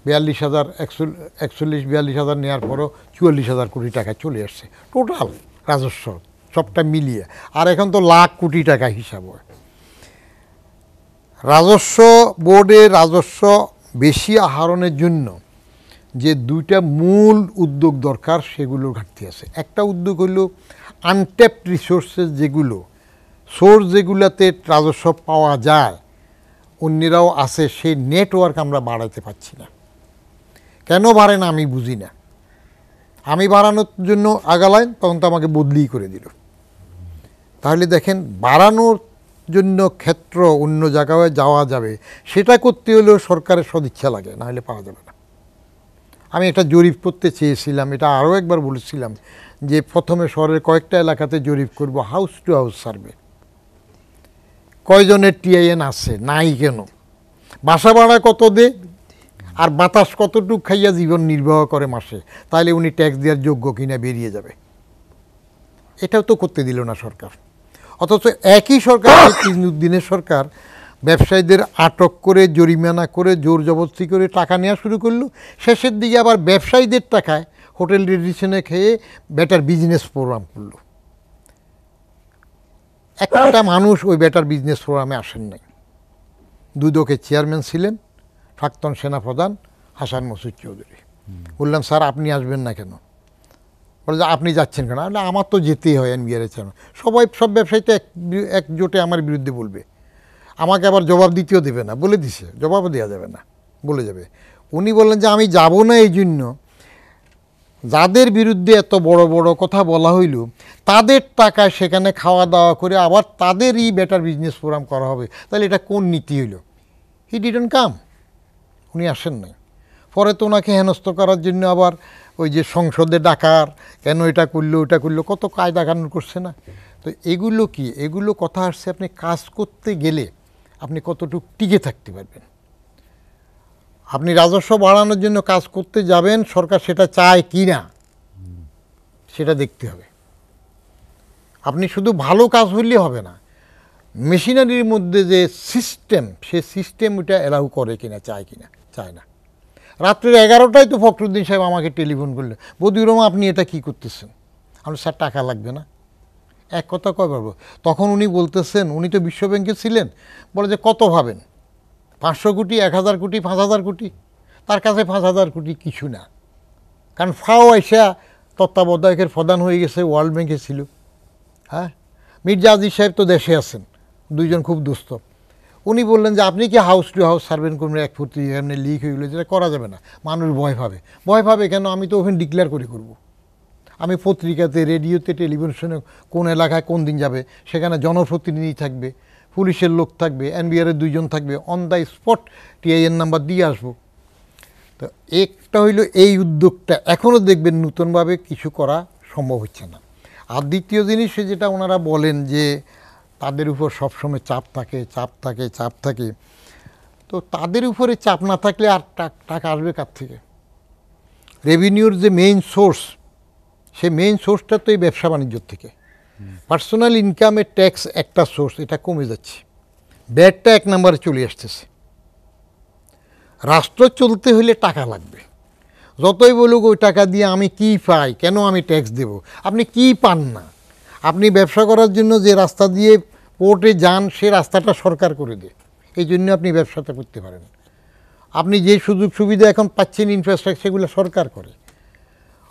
41,000 নেওয়ার পরও 44,000 কোটি টাকা চলে আসছে টোটাল রাজস্ব সবটা মিলিয়ে। আর এখন তো লাখ কোটি টাকা হিসাব হয়। রাজস্ব বোর্ডে রাজস্ব বেশি আহরণের জন্য যে দুইটা মূল উদ্যোগ দরকার, সেগুলোর ঘাটতি আছে। একটা উদ্যোগ হলো আনট্যাপড রিসোর্সেস, যেগুলো সোর্স যেগুলোতে রাজস্ব পাওয়া যায়, অন্যরাও আছে, সেই নেটওয়ার্ক আমরা বাড়াতে পারছি না। কেন বাড়ে না আমি বুঝি না। আমি বাড়ানোর জন্য আগালাইন, তখন তো আমাকে বদলিই করে দিল। তাহলে দেখেন, বাড়ানোর জন্য ক্ষেত্র অন্য জায়গায় যাওয়া যাবে, সেটা করতে হলেও সরকারের সদিচ্ছা লাগে, না হলে পাওয়া যাবে না। আমি একটা জরিপ করতে চেয়েছিলাম, এটা আরও একবার বলেছিলাম, যে প্রথমে শহরের কয়েকটা এলাকাতে জরিপ করব, হাউস টু হাউস সার্ভে, কয়জনের টিআইএন আছে, নাই কেন, বাসা ভাড়া কত দে, আর বাতাস কতটুক খাইয়া জীবন নির্বাহ করে মাসে, তাহলে উনি ট্যাক্স দেওয়ার যোগ্য কিনা বেরিয়ে যাবে। এটাও তো করতে দিল না সরকার। অথচ একই সরকার, তিনুদ্দিনের সরকার, ব্যবসায়ীদের আটক করে, জরিমানা করে, জোর জবরদস্তি করে টাকা নেওয়া শুরু করলো। শেষের দিকে আবার ব্যবসায়ীদের টাকায় হোটেল রেডিশনে খেয়ে বেটার বিজনেস প্রোগ্রাম করলো। একটা মানুষ ওই বেটার বিজনেস প্রোগ্রামে আসেন নাই। দুদকের চেয়ারম্যান ছিলেন প্রাক্তন সেনাপ্রধান হাসান মাসুদ চৌধুরী। বললাম, স্যার আপনি আসবেন না কেন? বলে যে আপনি যাচ্ছেন কেন? আমার তো যেতেই হয় এনবিআর চেয়ারম্যান। সব ব্যবসায়ী তো একজোটে আমার বিরুদ্ধে বলবে, আমাকে আবার জবাব দিতেও দেবে না, বলে দিছে, জবাবও দেওয়া যাবে না, বলে যাবে। উনি বললেন যে আমি যাব না, এই জন্য যাদের বিরুদ্ধে এত বড় বড় কথা বলা হইল, তাদের টাকায় সেখানে খাওয়া দাওয়া করে আবার তাদেরই বেটার বিজনেস প্রোগ্রাম করা হবে, তাহলে এটা কোন নীতি হইল? হি ডিডন্ট কাম, উনি আসেন নাই। পরে তো ওনাকে হেনস্থ করার জন্য আবার ওই যে সংসদে ডাকার, কেন এটা করলো ওটা করলো, কত কায়দা কানুন করছে না। তো এগুলো কি? এগুলো কথা আসছে, আপনি কাজ করতে গেলে আপনি কতটুকু টিকে থাকতে পারবেন। আপনি রাজস্ব বাড়ানোর জন্য কাজ করতে যাবেন, সরকার সেটা চায় কি না সেটা দেখতে হবে। আপনি শুধু ভালো কাজ হইলে হবে না, মেশিনারির মধ্যে যে সিস্টেম, সে সিস্টেম ওইটা অ্যালাউ করে কিনা, চায় কিনা, চায় না। রাত্রের 11টায় তো ফখরুদ্দিন সাহেব আমাকে টেলিফোন করলেন, বদিউর রহমান আপনি এটা কি করতেছেন? আমি, স্যার টাকা লাগবে না। এক কথা কয় পারবো? তখন উনি বলতেছেন, উনি তো বিশ্বব্যাংকে ছিলেন, বলে যে কত ভাবেন, 500 কোটি, 1000 কোটি, 5000 কোটি? তার কাছে 5000 কোটি কিছু না, কারণ ফাও আইসা তত্ত্বাবধায়কের প্রধান হয়ে গেছে, ওয়ার্ল্ড ব্যাংকে ছিল। হ্যাঁ, মির্জা আজিজ সাহেব তো দেশে আছেন, দুইজন খুব দুস্থ। উনি বললেন যে আপনি কি হাউস টু হাউস সার্ভে করবেন, 1 ফুট এমনি লিক হয়ে গেলো, যেটা করা যাবে না, মানুষ ভয় পাবে। ভয় পাবে কেন? আমি তো ওখানে ডিক্লেয়ার করে করব। আমি পত্রিকাতে, রেডিওতে, টেলিভিশনে কোন এলাকায় কোন দিন যাবে, সেখানে জনপ্রতিনিধি থাকবে, পুলিশের লোক থাকবে, এনবিআরের 2 জন থাকবে, on the spot TIN number দিয়ে আসবো। তো একটা হইল এই উদ্যোগটা, এখনও দেখবেন নতুনভাবে কিছু করা সম্ভব হচ্ছে না। আর দ্বিতীয় জিনিস, যেটা ওনারা বলেন যে তাদের উপর সবসময় চাপ থাকে, চাপ থাকে, চাপ থাকে। তো তাদের উপরে চাপ না থাকলে আর টাকা আসবে কার থেকে? রেভিনিউর যে মেইন সোর্স, সেই মেইন সোর্সটা তো এই ব্যবসা বাণিজ্য থেকে। পার্সোনাল ইনকামের ট্যাক্স একটা সোর্স, এটা কমে যাচ্ছে, ব্যাটটা 1 নম্বরে চলে আসতেছে। রাষ্ট্র চলতে হলে টাকা লাগবে, যতই বলুক ওই টাকা দিয়ে আমি কি পাই, কেন আমি ট্যাক্স দেব? আপনি কি পান না? আপনি ব্যবসা করার জন্য যে রাস্তা দিয়ে পোর্টে যান, সে রাস্তাটা সরকার করে দেয়, এই জন্য আপনি ব্যবসাটা করতে পারেন। আপনি যে সুযোগ সুবিধা এখন পাচ্ছেন, ইনফ্রাস্ট্রাকচার, সেগুলো সরকার করে।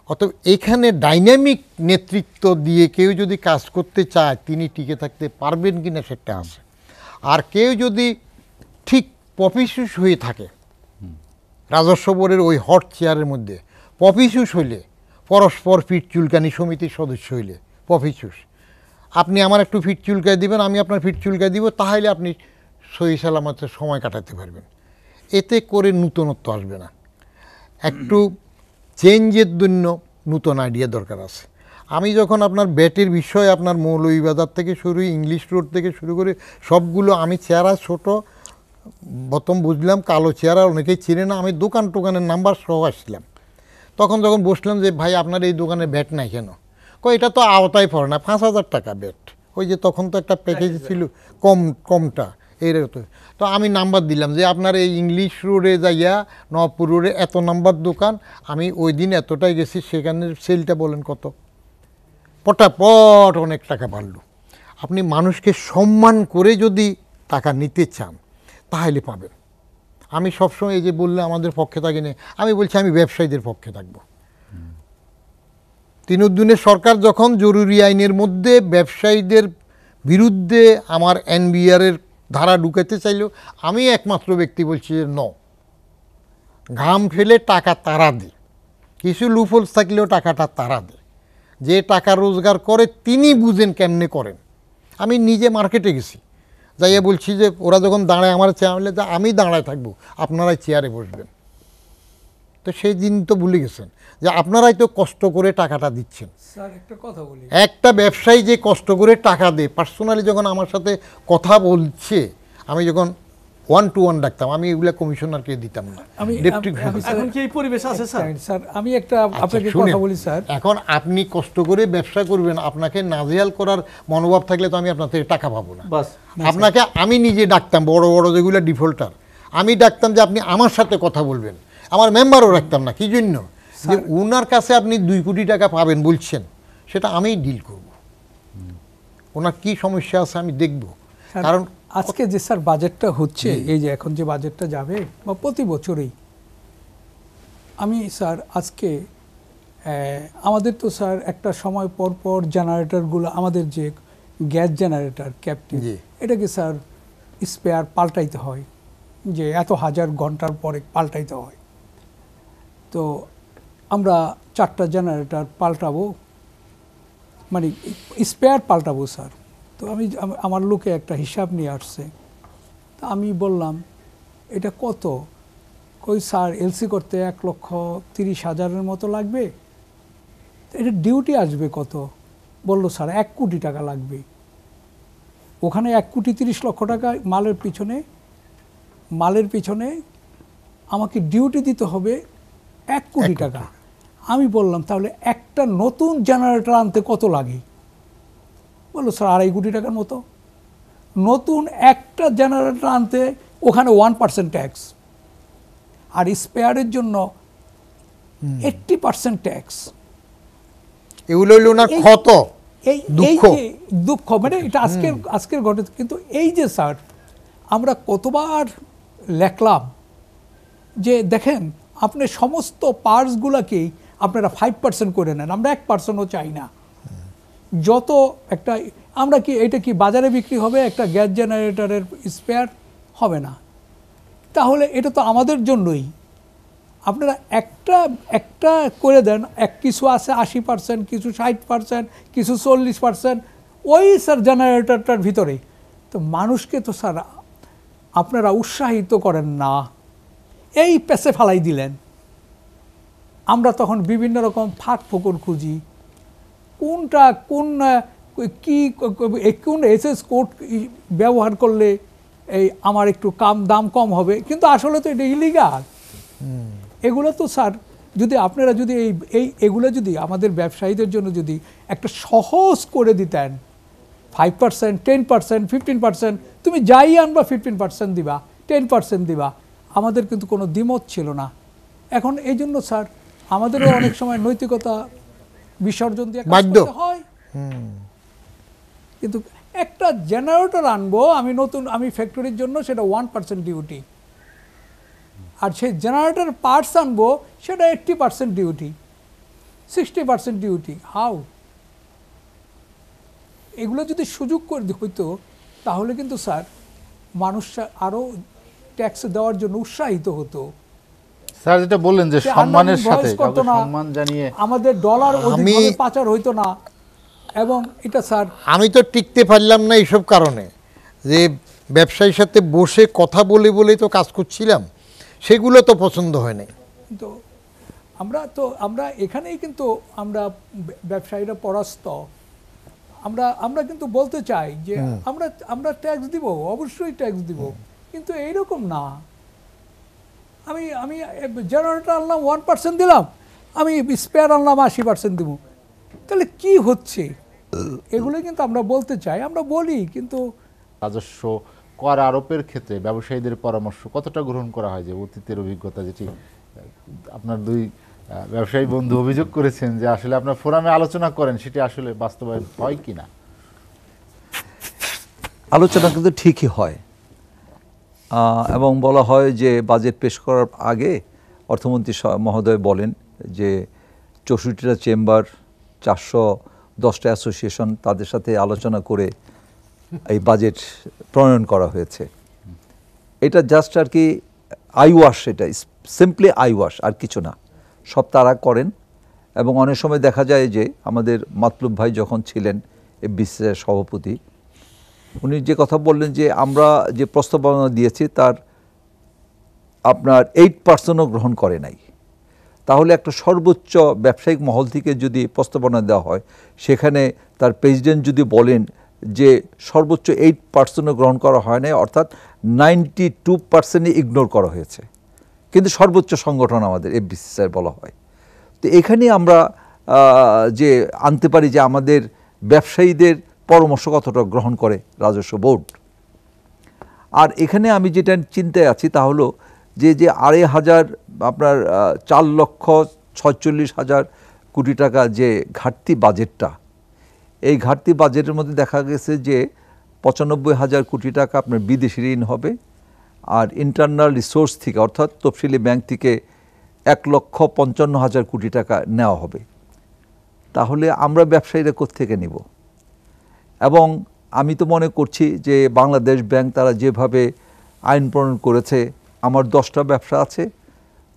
অতএব এখানে ডাইনামিক নেতৃত্ব দিয়ে কেউ যদি কাজ করতে চায়, তিনি টিকে থাকতে পারবেন কি না সেটা আছে। আর কেউ যদি ঠিক পপিসুস হয়ে থাকে, রাজস্ব বোর্ডের ওই হট চেয়ারের মধ্যে পপিসুস হইলে পরস্পর ফিট চুলকানি সমিতির সদস্য হইলে প্রফিসুস আপনি আমার একটু ফিট চুলকায় দিবেন, আমি আপনার ফিট চুলকায় দিব, তাহলে আপনি সহি সালামতে সময় কাটাতে পারবেন। এতে করে নূতনত্ব আসবে না, একটু চেঞ্জের জন্য নূতন আইডিয়া দরকার আছে। আমি যখন আপনার ব্যাটের বিষয় আপনার মৌলভীবাজার থেকে শুরু, ইংলিশ রোড থেকে শুরু করে সবগুলো, আমি চেহারা ছোট প্রথম বুঝলাম, কালো চেহারা অনেকেই চিনে না, আমি দোকান টোকানের নাম্বার সহ আসছিলাম। তখন যখন বসলাম যে ভাই আপনার এই দোকানে ব্যাট নাই কেন, এটা তো আওতায় পড়ে না, 5,000 টাকা ব্যাট। ওই যে তখন তো একটা প্যাকেজ ছিল কমটা এইরকম। তো আমি নাম্বার দিলাম যে আপনার এই ইংলিশ রোডে যাইয়া নবপুর রোডে এত নাম্বার দোকান, আমি ওই দিন এতটাই গেছি, সেখানে সেলটা বলেন কত, পটাপট অনেক টাকা বাড়লো। আপনি মানুষকে সম্মান করে যদি টাকা নিতে চান তাহলে পাবেন। আমি সবসময় এই যে বললে আমাদের পক্ষে থাকি না, আমি বলছি আমি ব্যবসায়ীদের পক্ষে থাকবো। তিনুদ্দিনের সরকার যখন জরুরি আইনের মধ্যে ব্যবসায়ীদের বিরুদ্ধে আমার এনবিআরের ধারা ঢুকাতে চাইল, আমি একমাত্র ব্যক্তি বলছি যে ঘাম ফেলে টাকা তারা দে, কিছু লুফলস থাকলেও টাকাটা তারা দে, যে টাকা রোজগার করে তিনি বুঝেন কেমনে করেন। আমি নিজে মার্কেটে গেছি, যাইয়া বলছি যে ওরা যখন দাঁড়ায় আমার চেয়ারে, যে আমি দাঁড়ায় থাকবো, আপনারাই চেয়ারে বসবেন। তো সেই দিন তো ভুলে গেছেন যে আপনারাই তো কষ্ট করে টাকাটা দিচ্ছেন। স্যার একটা কথা বলি, একটা ব্যবসায়ী যে কষ্ট করে টাকা দেয়, পার্সোনালি যখন আমার সাথে কথা বলছে, আমি যখন 1-to-1 ডাকতাম, আমি এগুলা কমিশনারকে দিতাম না। এখন কি এই পরিবেশ আছে স্যার? স্যার আমি একটা আপনাকে কথা বলি স্যার, এখন আপনি কষ্ট করে ব্যবসা করবেন, আপনাকে নাজেহাল করার মনোভাব থাকলে তো আমি আপনার থেকে টাকা পাবো না। বাস আপনাকে আমি নিজে ডাকতাম, বড় বড় যেগুলো ডিফল্টার, আমি ডাকতাম যে আপনি আমার সাথে কথা বলবেন, আমার মেম্বারও রাখতাম না। কি জন্য? যে ওনার কাছে আপনি 2 কোটি টাকা পাবেন বলছেন, সেটা আমিই ডিল করব, ওনার কি সমস্যা আছে আমি দেখব। কারণ আজকে যে স্যার বাজেটটা হচ্ছে, এই যে এখন যে বাজেটটা যাবে বা প্রতি বছরই, আমি স্যার আজকে আমাদের তো স্যার একটা সময় পর পর জেনারেটরগুলো, আমাদের যে গ্যাস জেনারেটর ক্যাপটিভ, এটাকে স্যার স্পেয়ার পাল্টাইতে হয়, যে এত হাজার ঘন্টার পরে পাল্টাইতে হয়। তো আমরা 4টা জেনারেটর পাল্টাবো, মানে স্পেয়ার পাল্টাবো স্যার। তো আমার লোকে একটা হিসাব নিয়ে আসছে, তা আমি বললাম এটা কত? কই স্যার এলসি করতে 1,30,000-এর মতো লাগবে। এটা ডিউটি আসবে কত? বললো স্যার 1 কোটি টাকা লাগবে। ওখানে 1,30,00,000 টাকা মালের পিছনে আমাকে ডিউটি দিতে হবে 1 কোটি টাকা। আমি বললাম তাহলে একটা নতুন জেনারেটর আনতে কত লাগে? বললো স্যার 2.5 কোটি টাকার মতো। নতুন একটা জেনারেটর আনতে ওখানে 1% ট্যাক্স, আর স্পেয়ারের জন্য 80% ট্যাক্স। এগুলো হইল না ক্ষত, দুঃখ, মানে এটা আজকের ঘটে। কিন্তু এই যে স্যার আমরা কতবার লেখলাম যে দেখেন আপনি সমস্ত পার্টসগুলোকেই আপনারা 5% করে নেন, আমরা 1%ও চাই না। যত একটা আমরা কি এটা কি বাজারে বিক্রি হবে? একটা গ্যাস জেনারেটরের স্পেয়ার হবে না। তাহলে এটা তো আমাদের জন্যই। আপনারা একটা করে দেন, কিছু আছে 80%, কিছু 60%, কিছু 40%, ওই স্যার জেনারেটরটার ভিতরে। তো মানুষকে তো স্যার আপনারা উৎসাহিত করেন না, এই পেছে ফালাই দিলেন। আমরা তখন বিভিন্ন রকম ফাঁক ফোকর খুঁজি, কোনটা কোন এসএস কোড ব্যবহার করলে এই আমার একটু দাম কম হবে, কিন্তু আসলে তো এটা ইলিগাল। এগুলো তো স্যার যদি আপনারা যদি এগুলো যদি আমাদের ব্যবসায়ীদের জন্য যদি একটা সহজ করে দিতেন, 5%, 10%, 15%, তুমি যাই আনবা 15% দিবা, 10% দিবা, আমাদের কিন্তু কোনো দ্বিমত ছিল না। এখন এই জন্য স্যার আমাদেরও অনেক সময় নৈতিকতা বিসর্জন দিয়ে কাজ করতে হয়। কিন্তু একটা জেনারেটর আনবো আমি ফ্যাক্টরির জন্য, সেটা 1% ডিউটি, আর সেই জেনারেটর পার্টস আনবো সেটা 80% ডিউটি, 60% ডিউটি। হাউ? এগুলো যদি সুযোগ করে হইতো তাহলে কিন্তু স্যার মানুষ আরও ট্যাক্স দেওয়ার জন্য উৎসাহিত হতো। স্যার যেটা বললেন যে সে সম্মানের underlying সাথে voice করতো কাউকে না। সম্মান জানিয়ে আমাদের ডলার আমি- অধিকভাবে পাচার হইতো না, এবং এটা স্যার আমি তো টিকতে পারলাম না এইসব কারণে, যে ব্যবসায়ীর সাথে বসে কথা বলে বলেই তো কাজ করছিলাম, সেগুলো তো পছন্দ হয় নাই। কিন্তু আমরা এখানেই কিন্তু আমরা ব্যবসায়ীরা পরাস্ত। আমরা কিন্তু বলতে চাই যে আমরা ট্যাক্স দিব, অবশ্যই ট্যাক্স দিব, কিন্তু এইরকম না। আমি জেনারেটর আনলাম 1% দিলাম, আমি স্পেয়ার আনলাম 80% দিব, তাহলে কি হচ্ছে? এগুলো কিন্তু আমরা বলতে চাই, আমরা বলি, কিন্তু রাজস্ব কর আরোপের ক্ষেত্রে ব্যবসায়ীদের পরামর্শ কতটা গ্রহণ করা হয়? যে অতীতের অভিজ্ঞতা যেটি আপনার দুই ব্যবসায়ী বন্ধু অভিযোগ করেছেন যে আসলে আপনার ফোরামে আলোচনা করেন, সেটি আসলে বাস্তবায়ন হয় কিনা? আলোচনা কিন্তু ঠিকই হয়, এবং বলা হয় যে বাজেট পেশ করার আগে অর্থমন্ত্রী মহোদয় বলেন যে 64টা চেম্বার, 410টা অ্যাসোসিয়েশন, তাদের সাথে আলোচনা করে এই বাজেট প্রণয়ন করা হয়েছে। এটা জাস্ট আর কি আইওয়াশ, এটা সিম্পলি আইওয়াশ, আর কিছু না। সব তারা করেন, এবং অনেক সময় দেখা যায় যে আমাদের মাতলুব ভাই যখন ছিলেন এফবিসিসিআই সভাপতি, উনি যে কথা বললেন যে আমরা যে প্রস্তাবনা দিয়েছি তার আপনার 8%ও গ্রহণ করে নাই। তাহলে একটা সর্বোচ্চ ব্যবসায়িক মহল থেকে যদি প্রস্তাবনা দেওয়া হয়, সেখানে তার প্রেসিডেন্ট যদি বলেন যে সর্বোচ্চ 8%ও গ্রহণ করা হয় নাই, অর্থাৎ 92%ই ইগনোর করা হয়েছে। কিন্তু সর্বোচ্চ সংগঠন আমাদের এফবিসিসিআই বলা হয়। তো এখানে আমরা যে আনতে পারি যে আমাদের ব্যবসায়ীদের পরামর্শ কতটা গ্রহণ করে রাজস্ব বোর্ড। আর এখানে আমি যেটা চিন্তায় আছি তা হলো যে 2,500 আপনার 4,46,000 কোটি টাকা যে ঘাটতি বাজেটটা, এই ঘাটতি বাজেটের মধ্যে দেখা গেছে যে 95,000 কোটি টাকা আপনার বিদেশি ঋণ হবে, আর ইন্টারনাল রিসোর্স থেকে অর্থাৎ তফসিলি ব্যাংক থেকে 1,55,000 কোটি টাকা নেওয়া হবে। তাহলে আমরা ব্যবসায়ীরা কোত্থেকে নিব? এবং আমি তো মনে করছি যে বাংলাদেশ ব্যাংক তারা যেভাবে আইন প্রণয়ন করেছে, আমার 10টা ব্যবসা আছে,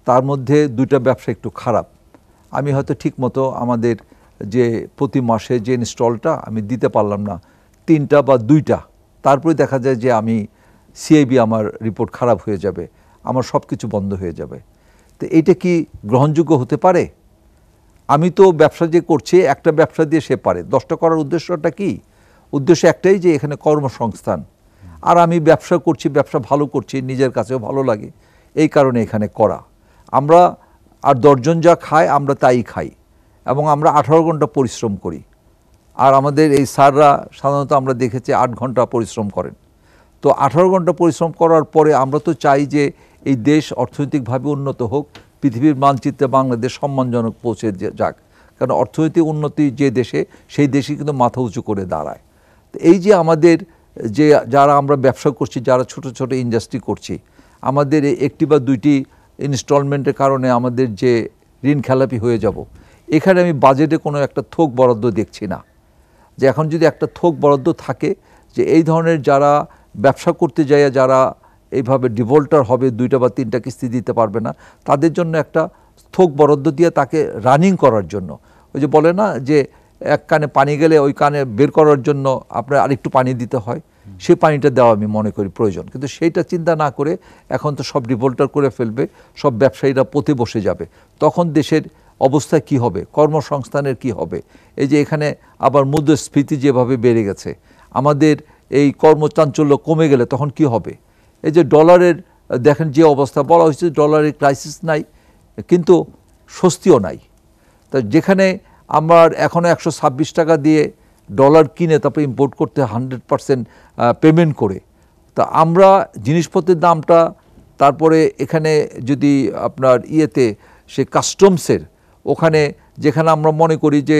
তার মধ্যে 2টা ব্যবসা একটু খারাপ। আমি হয়তো ঠিকমতো আমাদের যে প্রতি মাসে যে ইনস্টলটা আমি দিতে পারলাম না, 3টা বা 2টা, তারপরে দেখা যায় যে আমি সিআইবি আমার রিপোর্ট খারাপ হয়ে যাবে, আমার সব কিছু বন্ধ হয়ে যাবে। তো এইটা কি গ্রহণযোগ্য হতে পারে? আমি তো ব্যবসা যে করছি, একটা ব্যবসা দিয়ে সে পারে, 10টা করার উদ্দেশ্যটা কি? উদ্দেশ্য একটাই যে এখানে কর্মসংস্থান। আর আমি ব্যবসা করছি, ব্যবসা ভালো করছি, নিজের কাছেও ভালো লাগে, এই কারণে এখানে করা। আমরা আর 10 জন যা খায় আমরা তাই খাই, এবং আমরা 18 ঘন্টা পরিশ্রম করি। আর আমাদের এই স্যাররা সাধারণত আমরা দেখেছি 8 ঘন্টা পরিশ্রম করেন। তো 18 ঘন্টা পরিশ্রম করার পরে আমরা তো চাই যে এই দেশ অর্থনৈতিকভাবে উন্নত হোক, পৃথিবীর মানচিত্রে বাংলাদেশ সম্মানজনক পৌঁছে যাক। কারণ অর্থনৈতিক উন্নতি যে দেশে, সেই দেশই কিন্তু মাথা উঁচু করে দাঁড়ায়। তো এই যে আমাদের যে যারা আমরা ব্যবসা করছি, যারা ছোট ছোট ইন্ডাস্ট্রি করছি, আমাদের একটি বা 2টি ইনস্টলমেন্টের কারণে আমাদের যে ঋণ খেলাপি হয়ে যাব, এখানে আমি বাজেটে কোনো একটা থোক বরাদ্দ দেখছি না। যে এখন যদি একটা থোক বরাদ্দ থাকে যে এই ধরনের যারা ব্যবসা করতে যায়, যারা এইভাবে ডিফল্টার হবে, 2টা বা 3টা কিস্তি দিতে পারবে না, তাদের জন্য একটা থোক বরাদ্দ দিয়ে তাকে রানিং করার জন্য, ওই যে বলে না যে এক কানে পানি গেলে ওই কানে বের করার জন্য আপনার আরেকটু পানি দিতে হয়, সেই পানিটা দেওয়া আমি মনে করি প্রয়োজন। কিন্তু সেইটা চিন্তা না করে এখন তো সব ডিফল্টার করে ফেলবে, সব ব্যবসায়ীরা পথে বসে যাবে, তখন দেশের অবস্থা কি হবে, কর্মসংস্থানের কি হবে? এই যে এখানে আবার মুদ্রাস্ফীতি যেভাবে বেড়ে গেছে, আমাদের এই কর্মচাঞ্চল্য কমে গেলে তখন কি হবে? এই যে ডলারের দেখেন যে অবস্থা, বলা হয়েছে ডলারের ক্রাইসিস নাই, কিন্তু স্বস্তিও নাই। তা যেখানে আমার এখনও 126 টাকা দিয়ে ডলার কিনে তারপরে ইম্পোর্ট করতে 100% পেমেন্ট করে, তা আমরা জিনিসপত্রের দামটা, তারপরে এখানে যদি আপনার ইয়েতে সে কাস্টমসের ওখানে, যেখানে আমরা মনে করি যে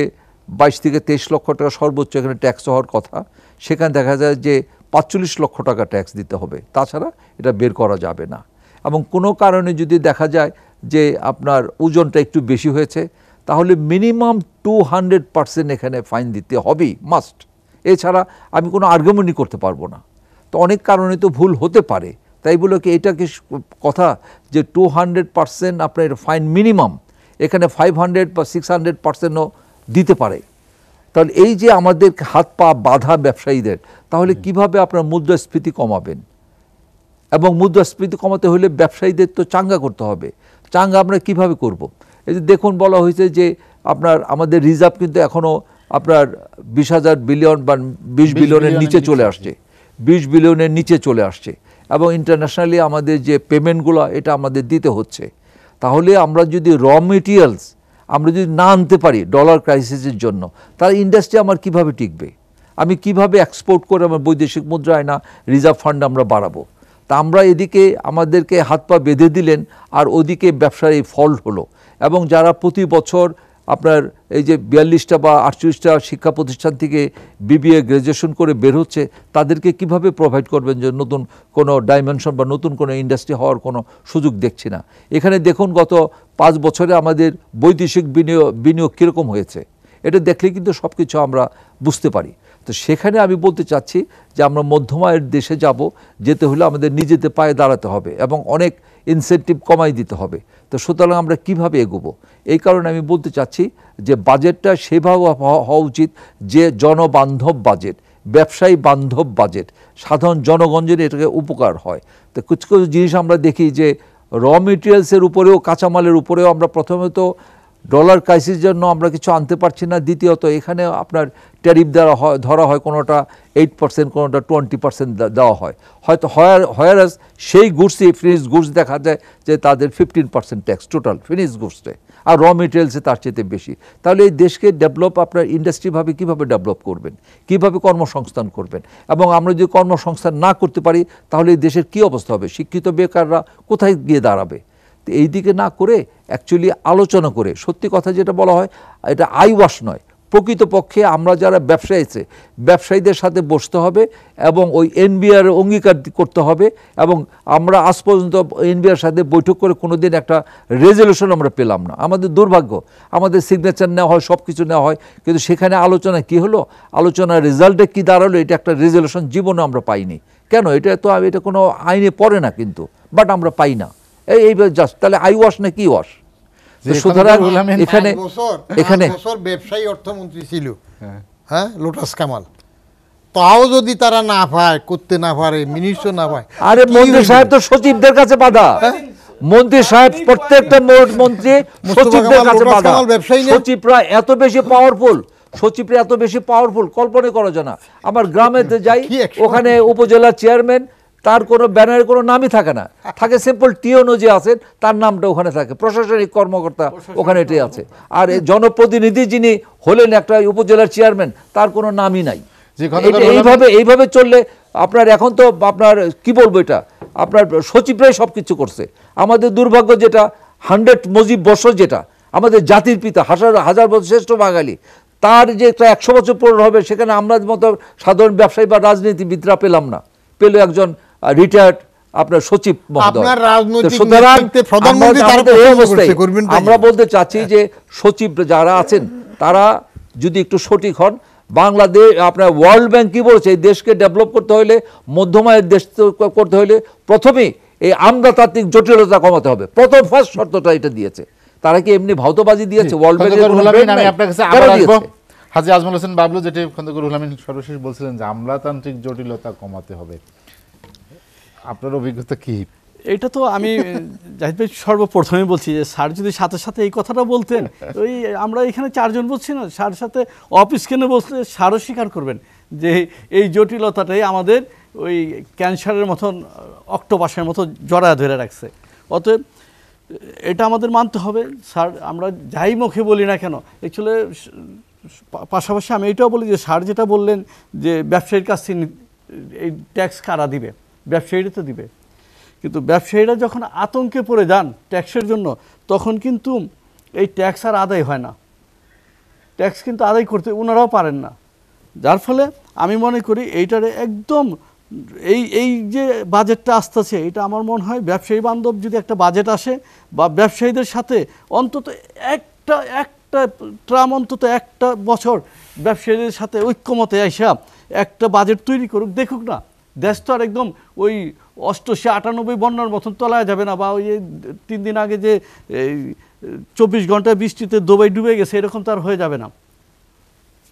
22 থেকে 23 লক্ষ টাকা সর্বোচ্চ এখানে ট্যাক্স হওয়ার কথা, সেখানে দেখা যায় যে 45 লক্ষ টাকা ট্যাক্স দিতে হবে, তাছাড়া এটা বের করা যাবে না। এবং কোনো কারণে যদি দেখা যায় যে আপনার ওজনটা একটু বেশি হয়েছে, তাহলে মিনিমাম 200% এখানে ফাইন দিতে হবেই, মাস্ট। এছাড়া আমি কোনো আর্গুমেন্টই করতে পারবো না। তো অনেক কারণে তো ভুল হতে পারে, তা তাই বলে কি এটা কি কথা যে 200% আপনার ফাইন মিনিমাম, এখানে 500 বা 600%ও দিতে পারে। তাহলে এই যে আমাদের হাত পা বাধা ব্যবসায়ীদের, তাহলে কিভাবে আপনার মুদ্রাস্ফীতি কমাবেন? এবং মুদ্রাস্ফীতি কমাতে হলে ব্যবসায়ীদের তো চাঙ্গা করতে হবে। চাঙ্গা আমরা কিভাবে করব? এই যে দেখুন বলা হয়েছে যে আপনার আমাদের রিজার্ভ কিন্তু এখনও আপনার 20,000 বিলিয়ন বা 20 বিলিয়নের নিচে চলে আসছে, 20 বিলিয়নের নিচে চলে আসছে। এবং ইন্টারন্যাশনালি আমাদের যে পেমেন্টগুলো এটা আমাদের দিতে হচ্ছে। তাহলে আমরা যদি র মেটেরিয়ালস আমরা যদি না আনতে পারি ডলার ক্রাইসিসের জন্য, তাহলে ইন্ডাস্ট্রি আমার কিভাবে টিকবে? আমি কিভাবে এক্সপোর্ট করে আমার বৈদেশিক মুদ্রা আয়না, রিজার্ভ ফান্ড আমরা বাড়াবো? তা আমরা এদিকে আমাদেরকে হাত পা বেঁধে দিলেন, আর ওদিকে ব্যবসার এই ফল হলো। এবং যারা প্রতি বছর আপনার এই যে 42টা বা 48টা শিক্ষা প্রতিষ্ঠান থেকে বিবিএ গ্র্যাজুয়েশন করে বের হচ্ছে, তাদেরকে কিভাবে প্রোভাইড করবেন যে নতুন কোনো ডাইমেনশন বা নতুন কোনো ইন্ডাস্ট্রি হওয়ার কোনো সুযোগ দেখছি না। এখানে দেখুন গত 5 বছরে আমাদের বৈদেশিক বিনিয়োগ কীরকম হয়েছে, এটা দেখলে কিন্তু সব কিছু আমরা বুঝতে পারি। তো সেখানে আমি বলতে চাচ্ছি যে আমরা মধ্যম আয়ের দেশে যেতে হলে আমাদের নিজেদের পায়ে দাঁড়াতে হবে এবং অনেক ইনসেন্টিভ কমাই দিতে হবে। তো সুতরাং আমরা কিভাবে এগোবো? এই কারণে আমি বলতে চাচ্ছি যে বাজেটটা সেভাবে হওয়া উচিত যে জনবান্ধব বাজেট, ব্যবসায়ী বান্ধব বাজেট, সাধারণ জনগণের এটাকে উপকার হয়। তো কিছু কিছু জিনিস আমরা দেখি যে র মেটেরিয়ালসের উপরেও, কাঁচামালের উপরেও আমরা প্রথমত ডলার ক্রাইসিসের জন্য আমরা কিছু আনতে পারছি না। দ্বিতীয়ত এখানে আপনার ট্যারিফ ধরা হয়, কোনোটা 8%, কোনোটা 20% দেওয়া হয়। হয়তো হয়ারাস সেই গুডসই ফিনিশ গুডস দেখা যায় যে তাদের 15% ট্যাক্স টোটাল ফিনিশ গুডসে, আর র মেটেরিয়ালসে তার চেয়ে বেশি। তাহলে এই দেশকে ডেভেলপ আপনার ইন্ডাস্ট্রিভাবে কীভাবে ডেভেলপ করবেন, কীভাবে কর্মসংস্থান করবেন? এবং আমরা যদি কর্মসংস্থান না করতে পারি তাহলে এই দেশের কী অবস্থা হবে? শিক্ষিত বেকাররা কোথায় গিয়ে দাঁড়াবে? তো এই দিকে না করে অ্যাকচুয়ালি আলোচনা করে, সত্যি কথা যেটা বলা হয় এটা আই ওয়াশ নয়, প্রকৃতপক্ষে আমরা যারা ব্যবসায়ী আছে ব্যবসায়ীদের সাথে বসতে হবে এবং ওই এনবিআর অঙ্গীকার করতে হবে। এবং আমরা আজ পর্যন্ত এনবিআর সাথে বৈঠক করে কোনো দিন একটা রেজলিউশন আমরা পেলাম না। আমাদের দুর্ভাগ্য, আমাদের সিগনেচার নেওয়া হয়, সব কিছু নেওয়া হয়, কিন্তু সেখানে আলোচনা কি হলো, আলোচনার রেজাল্টে কি দাঁড়ালো, এটা একটা রেজলিউশন জীবনে আমরা পাইনি। কেন? এটা তো এটা কোনো আইনে পড়ে না কিন্তু, বাট আমরা পাই না। এই জাস্ট তাহলে আই ওয়াশ না কি ওয়াশ? সুতরাং এখানে ব্যবসায়ী অর্থমন্ত্রী ছিল, হ্যাঁ, লোটাস কামাল, তাও যদি তারা না পায়, করতে না পারে, মিনিস্টার না পায়, আরে মন্ত্রী সাহেব তো সচিবদের কাছে বাধা। মন্ত্রী সাহেব প্রত্যেকটা মন্ত্রী সচিবদের কাছে বাধা। সচিবরা এত বেশি পাওয়ারফুল কল্পনা করা যায় না। আমার গ্রামেতে যাই, ওখানে উপজেলা চেয়ারম্যান, তার কোনো ব্যানারের কোনো নামই থাকে না, থাকে সিম্পল টিওনো যে আছেন তার নামটা ওখানে থাকে, প্রশাসনিক কর্মকর্তা ওখানে এটাই আছে। আর প্রতিনিধি যিনি হলেন একটা উপজেলার চেয়ারম্যান, তার কোনো নামই নাই। এইভাবে চললে আপনার এখন তো আপনার কি বলবো, এটা আপনার সচিবরাই সব কিছু করছে। আমাদের দুর্ভাগ্য যেটা 100 মুজিব বছর, যেটা আমাদের জাতির পিতা, হাজার বছর শ্রেষ্ঠ বাঙালি, তার যে একটা 100 বছর পূরণ হবে, সেখানে আমরা মতো সাধারণ ব্যবসায়ী বা রাজনীতিবিদরা পেলাম না, পেল একজন রিটায়ার্ড আপনার সচিব মহোদয়। আমরা বলতে চাচ্ছি যে সচিব যারা আছেন তারা যদি একটু সঠিক হন, বাংলাদেশ আপনার ওয়ার্ল্ড ব্যাংক কি বলছে, এই দেশকে ডেভেলপ করতে হলে, মধ্যমায়ের দেশ করতে হলে প্রথমেই এই আমলাতান্ত্রিক জটিলতা কমাতে হবে। প্রথম ফার্স্ট শর্তটা এটা দিয়েছে। তারা কি এমনি ভাউতবাজি দিয়েছে? ওয়ার্ল্ড ব্যাংক হাজী আজমল হোসেন বাবলু, যেটি খন্দকার রুহুল আমিন সর্বশেষ বলছিলেন যে আমলাতান্ত্রিক জটিলতা কমাতে হবে, আপনার অভিজ্ঞতা কি? এটা তো আমি জাহিদ ভাই সর্বপ্রথমে বলছি যে স্যার যদি সাথে সাথে এই কথাটা বলতেন, ওই আমরা এখানে 4 জন বলছি না, স্যার সাথে অফিস কেনে বসলে স্যারও স্বীকার করবেন যে এই জটিলতাটাই আমাদের ওই ক্যান্সারের মতন, অক্টোপাসের মতো জড়ায় ধরে রাখছে। অতএব এটা আমাদের মানতে হবে। স্যার আমরা যাই মুখে বলি না কেন, অ্যাকচুয়ালি পাশাপাশি আমি এটাও বলি যে স্যার যেটা বললেন যে ব্যবসায়ীর কাছ থেকে এই ট্যাক্স কারা দিবে, ব্যবসায়ীরা তো দিবে, কিন্তু ব্যবসায়ীরা যখন আতঙ্কে পড়ে যান ট্যাক্সের জন্য, তখন কিন্তু এই ট্যাক্স আর আদায় হয় না, ট্যাক্স কিন্তু আদায় করতে ওনারাও পারেন না। যার ফলে আমি মনে করি এইটারে একদম এই যে বাজেটটা আসতেছে, এটা আমার মনে হয় ব্যবসায়ী বান্ধব যদি একটা বাজেট আসে, বা ব্যবসায়ীদের সাথে অন্তত একটা ট্রাম, অন্তত একটা বছর ব্যবসায়ীদের সাথে ঐক্যমতে আইসা একটা বাজেট তৈরি করুক, দেখুক না দেশ তো আর একদম ওই 88-98 বন্যার মতন তলায় যাবে না, বা ওই 3 দিন আগে যে 24 ঘন্টায় বৃষ্টিতে দুবাই ডুবে গেছে এরকম তো আর হয়ে যাবে না।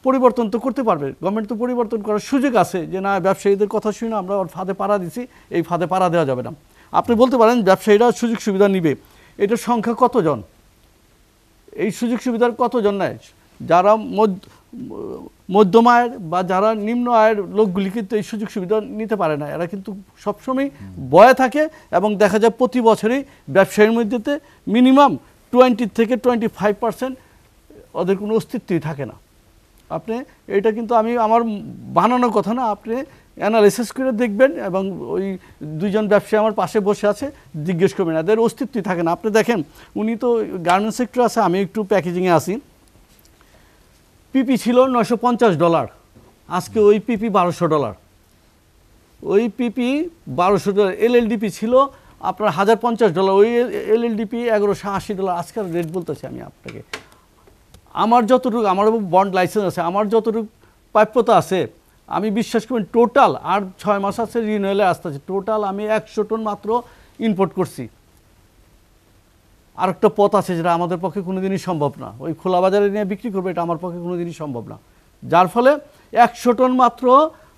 পরিবর্তন তো করতে পারবে গভর্নমেন্ট, তো পরিবর্তন করার সুযোগ আছে যে না ব্যবসায়ীদের কথা শুনে আমরা ওর ফাঁদে পাড়া দিছি, এই ফাঁদে পাড়া দেওয়া যাবে না। আপনি বলতে পারেন ব্যবসায়ীরা সুযোগ সুবিধা নিবে, এটার সংখ্যা কতজন, এই সুযোগ সুবিধার কতজন নেয়? যারা মধ্যম আয়ের বা যারা নিম্ন আয়ের লোকগুলি কিন্তু এই সুযোগ সুবিধা নিতে পারে না, এরা কিন্তু সবসময় ভয়ে থাকে এবং দেখা যায় প্রতি বছরই ব্যবসায়ীর মধ্যেতে মিনিমাম 20 থেকে 25% ওদের কোনো অস্তিত্বই থাকে না। আপনি এটা কিন্তু আমি আমার বানানোর কথা না, আপনি অ্যানালাইসিস করে দেখবেন এবং ওই 2 জন ব্যবসায়ী আমার পাশে বসে আছে জিজ্ঞেস করবেন, এদের অস্তিত্বই থাকে না। আপনি দেখেন উনি তো গার্মেন্টস সেক্টর আছে, আমি একটু প্যাকেজিংয়ে আসি। পিপি ছিল $950, আজকে ওই পিপি $1200, ওই পিপি $1200। এলএলডিপি ছিল আপনার $1050, ওই এলএলডিপি $1180, আজকের রেট বলতেছি আমি আপনাকে। আমার যতটুকু, আমার বন্ড লাইসেন্স আছে, আমার যতটুকু প্রাপ্যতা আছে, আমি বিশ্বাস করি টোটাল আর 6 মাস আছে রিনিউয়ালে আসতে আছে, টোটাল আমি 100 টন মাত্র ইম্পোর্ট করছি। আর একটা পথ আছে যেটা আমাদের পক্ষে কোনোদিনই সম্ভব না, ওই খোলা বাজারে নিয়ে বিক্রি করবো, এটা আমার পক্ষে কোনোদিনই সম্ভব না। যার ফলে 100 টন মাত্র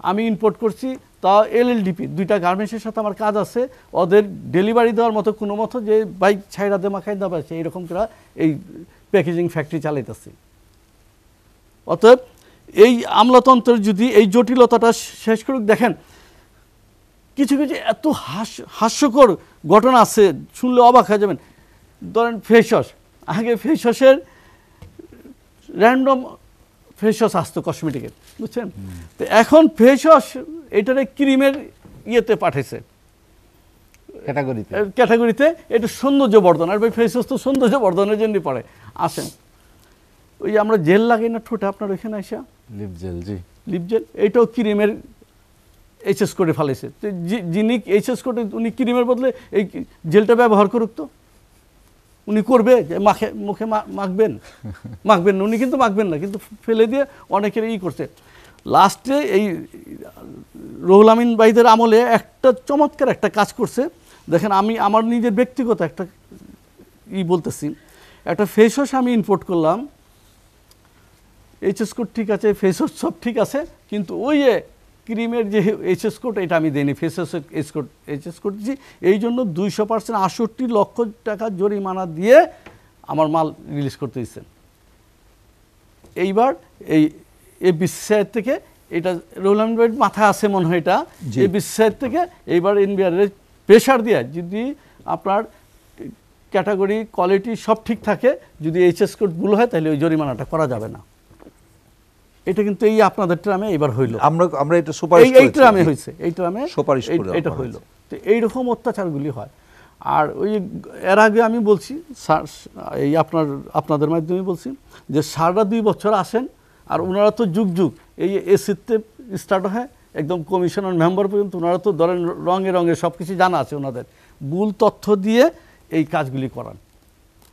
আমি ইম্পোর্ট করছি। তা এলএলডিপি 2টা গার্মেন্টসের সাথে আমার কাজ আছে, ওদের ডেলিভারি দেওয়ার মতো কোনো মতো যে বাইক ছাইরা দে মাখাই দেওয়া আছে এইরকম করে এই প্যাকেজিং ফ্যাক্টরি চালাইতেছি। অতএব এই আমলাতন্ত্রের যদি এই জটিলতাটা শেষ করুক, দেখেন কিছু কিছু এত হাস্যকর ঘটনা আছে, শুনলে অবাক হয়ে যাবেন। ধরেন ফেস ওয়াশ, আগে ফেস ওয়াশের র্যান্ডম ফেস ওয়াশ আসতো কসমেটিকের, বুঝছেন? তো এখন ফেস ওয়াশ এটারে ক্রিমের ইয়েতে পাঠাইছে, ক্যাটাগরিতে। এটা সৌন্দর্য বর্ধন, আর ভাই ফেস ওয়াশ তো সৌন্দর্য বর্ধনের জন্যই পড়ে। আসেন ওই আমরা জেল লাগাই না ঠোঁটে, আপনার ওইখানে আসা লিপ জেল, জি লিপ জেল, এইটাও ক্রিমের এইচএস করে ফেলেছে। তো যিনি এইচএস করে উনি ক্রিমের বদলে এই জেলটা ব্যবহার করুক, তো উনি করবে যে মুখে মাখবেন না, উনি কিন্তু মাখবেন না, কিন্তু ফেলে দিয়ে অনেকের করছে। লাস্টে এই রুহুল আমিন ভাইদের আমলে একটা চমৎকার একটা কাজ করছে, দেখেন আমি আমার নিজের ব্যক্তিগত একটা বলতেছি। একটা ফেস ওয়াশ আমি ইম্পোর্ট করলাম, এইচএস কোড ঠিক আছে, ফেস ওয়াশ সব ঠিক আছে, কিন্তু ওই ক্রিমের যে এইচএস কোড এটা আমি দিইনি, ফেস ওয়াশের এইচএস কোড দিচ্ছি। এই জন্য 200% 68 লক্ষ টাকা জরিমানা দিয়ে আমার মাল রিলিজ করতে দিচ্ছেন। এইবার এই বিসিসিআই থেকে এটা রুহুল আমিন ভাইয়ের মাথায় আছে মনে হয়, এটা এই বিসিসিআই থেকে এইবার এনবিআর প্রেশার দিয়ে যদি আপনার ক্যাটাগরি কোয়ালিটি সব ঠিক থাকে, যদি এইচএস কোড ভুল হয় তাহলে ওই জরিমানাটা করা যাবে না। এটা কিন্তু এই আপনাদের ট্রামে এবার হইল, আমরা এটা সুপারিশ করেছি, এই ট্রামে হয়েছে, এই ট্রামে সুপারিশ করে এটা হইল। তো এইরকম অত্যাচারগুলি হয়। আর ওই এর আগে আমি বলছি, এই আপনাদের মাধ্যমে বলছি যে সারা 2 বছর আসেন, আর ওনারা তো যুগ যুগ এই এসিতে স্টার্ট হয় একদম কমিশনার মেম্বার পর্যন্ত, ওনারা তো ধরেন রঙে রঙে সব কিছু জানা আছে ওনাদের, ভুল তথ্য দিয়ে এই কাজগুলি করান।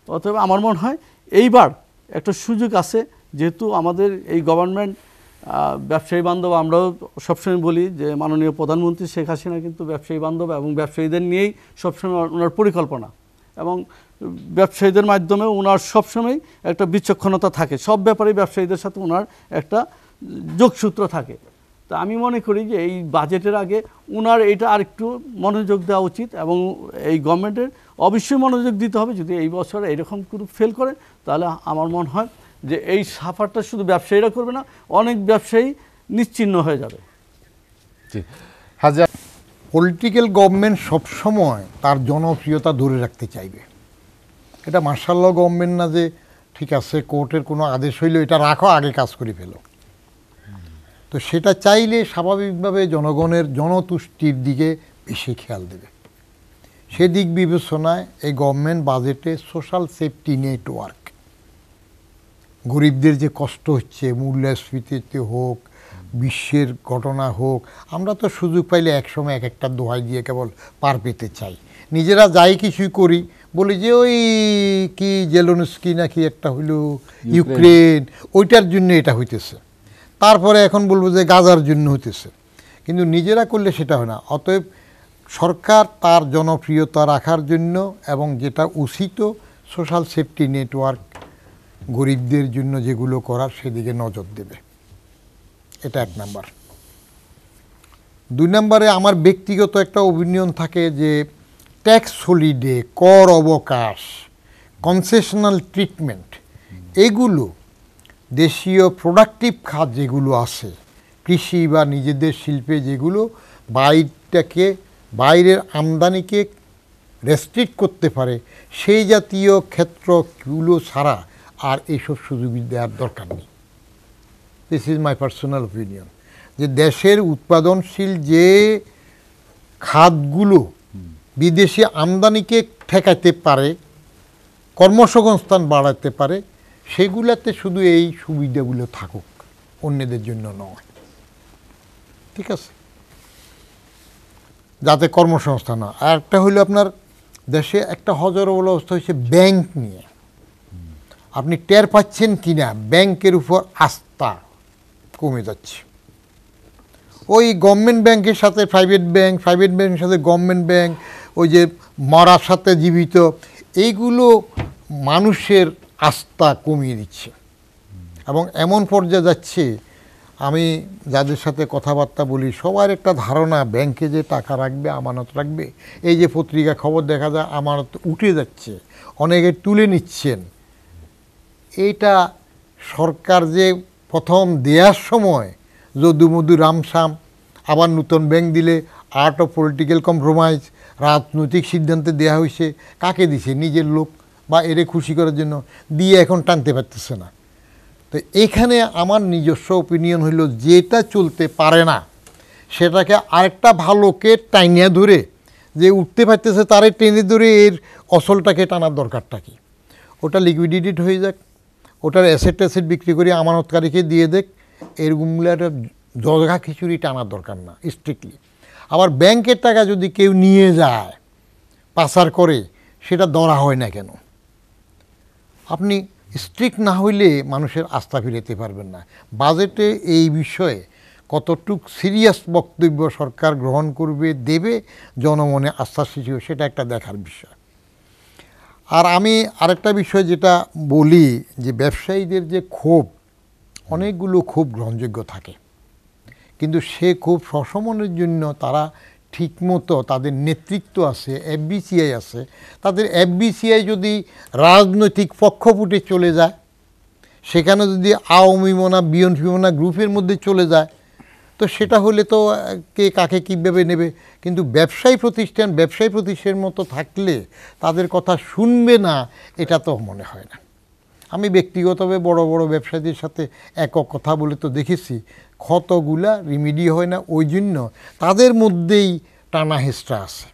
অতএব আমার মনে হয় এইবার একটা সুযোগ আছে, যেহেতু আমাদের এই গভর্নমেন্ট ব্যবসায়ী বান্ধব, আমরাও সবসময় বলি যে মাননীয় প্রধানমন্ত্রী শেখ হাসিনা কিন্তু ব্যবসায়ী বান্ধব, এবং ব্যবসায়ীদের নিয়েই সবসময় ওনার পরিকল্পনা, এবং ব্যবসায়ীদের মাধ্যমে ওনার সবসময় একটা বিচক্ষণতা থাকে, সব ব্যাপারে ব্যবসায়ীদের সাথে ওনার একটা যোগসূত্র থাকে। তা আমি মনে করি যে এই বাজেটের আগে ওনার এটা আর একটু মনোযোগ দেওয়া উচিত, এবং এই গভর্নমেন্টের অবশ্যই মনোযোগ দিতে হবে। যদি এই বছর এইরকম কোনো ফেল করে, তাহলে আমার মনে হয় যে এই সাফারটা শুধু ব্যবসায়ীরা করবে না, অনেক ব্যবসায়ী নিশ্চিহ্ন হয়ে যাবে। পলিটিক্যাল গভর্নমেন্ট সবসময় তার জনপ্রিয়তা ধরে রাখতে চাইবে। এটা মার্শাল্লাহ গভর্নমেন্ট না যে ঠিক আছে কোর্টের কোনো আদেশ হইলো এটা রাখো, আগে কাজ করে ফেলো। তো সেটা চাইলে স্বাভাবিকভাবে জনগণের জনতুষ্টির দিকে বেশি খেয়াল দেবে। সেদিক বিবেচনায় এই গভর্নমেন্ট বাজেটে সোশ্যাল সেফটি নেটওয়ার্ক, গরিবদের যে কষ্ট হচ্ছে মূল্যস্ফীতিতে হোক, বিশ্বের ঘটনা হোক, আমরা তো সুযোগ পাইলে একসময় এক একটা দোহাই দিয়ে কেবল পার পেতে চাই। নিজেরা যাই কিছুই করি, বলি যে ওই কি জেলেনস্কি নাকি একটা হইল ইউক্রেন, ওইটার জন্য এটা হইতেছে, তারপরে এখন বলবো যে গাজার জন্য হইতেছে। কিন্তু নিজেরা করলে সেটা হয় না। অতএব সরকার তার জনপ্রিয়তা রাখার জন্য এবং যেটা উচিত সোশ্যাল সেফটি নেটওয়ার্ক গরিবদের জন্য যেগুলো করার সেদিকে নজর দেবে, এটা 1 নাম্বার। 2 নম্বরে আমার ব্যক্তিগত একটা অপিনিয়ন থাকে যে ট্যাক্স হলিডে, কর অবকাশ, কনসেশনাল ট্রিটমেন্ট, এগুলো দেশীয় প্রোডাক্টিভ খাত যেগুলো আছে কৃষি বা নিজেদের শিল্পে, যেগুলো বাইরের আমদানিকে রেস্ট্রিক্ট করতে পারে, সেই জাতীয় ক্ষেত্রগুলো ছাড়া আর এইসব সুযোগ দেওয়ার দরকার নেই। This is my personal opinion, যে দেশের উৎপাদনশীল যে খাতগুলো বিদেশি আমদানিকে ঠেকাতে পারে, কর্মসংস্থান বাড়াতে পারে, সেগুলাতে শুধু এই সুবিধাগুলো থাকুক, অন্যদের জন্য নয়। ঠিক আছে, যাতে কর্মসংস্থান হয়। আর একটা হইল আপনার দেশে একটা হজরবল অবস্থা হচ্ছে ব্যাংক নিয়ে। আপনি টের পাচ্ছেন কিনা ব্যাংকের উপর আস্থা কমে যাচ্ছে। ওই গভর্নমেন্ট ব্যাংকের সাথে প্রাইভেট ব্যাংক, প্রাইভেট ব্যাংকের সাথে গভর্নমেন্ট ব্যাংক, ওই যে মরার সাথে জীবিত, এইগুলো মানুষের আস্থা কমিয়ে দিচ্ছে এবং এমন পর্যায়ে যাচ্ছে, আমি যাদের সাথে কথাবার্তা বলি সবার একটা ধারণা ব্যাংকে যে টাকা রাখবে, আমানত রাখবে, এই যে পত্রিকা খবর দেখা যায় আমানত উঠে যাচ্ছে, অনেকে তুলে নিচ্ছেন। এইটা সরকার যে প্রথম দেওয়ার সময় যদুমধু রামসাম, আবার নতুন ব্যাংক দিলে আর্ট অফ পলিটিক্যাল কম্প্রোমাইজ, রাজনৈতিক সিদ্ধান্তে দেওয়া হয়েছে, কাকে দিছে? নিজের লোক বা এরে খুশি করার জন্য দিয়ে এখন টানতে পারতেছে না। তো এখানে আমার নিজস্ব ওপিনিয়ন হইল, যেটা চলতে পারে না সেটাকে আরেকটা ভালোকে টাইনিয়া ধরে, যে উঠতে পারতেছে তারে টেনে ধরে এর অসলটাকে টানার দরকারটা কি? ওটা লিকুইডিটেড হয়ে যাক, ওটার অ্যাসেট বিক্রি করে আমানতকারীকে দিয়ে দেখ, এরকমগুলো একটা জগা খিচুড়ি টানার দরকার না স্ট্রিক্টলি। আবার ব্যাংকের টাকা যদি কেউ নিয়ে যায়, পাচার করে, সেটা ধরা হয় না কেন? আপনি স্ট্রিক্ট না হইলে মানুষের আস্থা ফিরাতে পারবেন না। বাজেটে এই বিষয়ে কতটুক সিরিয়াস বক্তব্য সরকার গ্রহণ করবে, দেবে, জনমনে আস্থা সৃষ্টি হবে, সেটা একটা দেখার বিষয়। আর আমি আরেকটা বিষয় যেটা বলি, যে ব্যবসায়ীদের যে ক্ষোভ, অনেকগুলো ক্ষোভ গ্রহণযোগ্য থাকে, কিন্তু সে ক্ষোভ প্রশমনের জন্য তারা ঠিকমতো, তাদের নেতৃত্ব আছে, এফবিসিআই আছে, তাদের এফবিসিআই যদি রাজনৈতিক পক্ষপুটে চলে যায়, সেখানে যদি আওয়ামী মোনা বিএনপি মোনা গ্রুপের মধ্যে চলে যায়, তো সেটা হলে তো কে কাকে কীভাবে নেবে। কিন্তু ব্যবসায়ী প্রতিষ্ঠানের মতো থাকলে তাদের কথা শুনবে না, এটা তো মনে হয় না। আমি ব্যক্তিগতভাবে বড় বড় ব্যবসায়ীদের সাথে একক কথা বলে তো দেখেছি, ক্ষতগুলা রিমিডি হয় না, ওই জন্য তাদের মধ্যেই টানা হেঁচড়া আছে,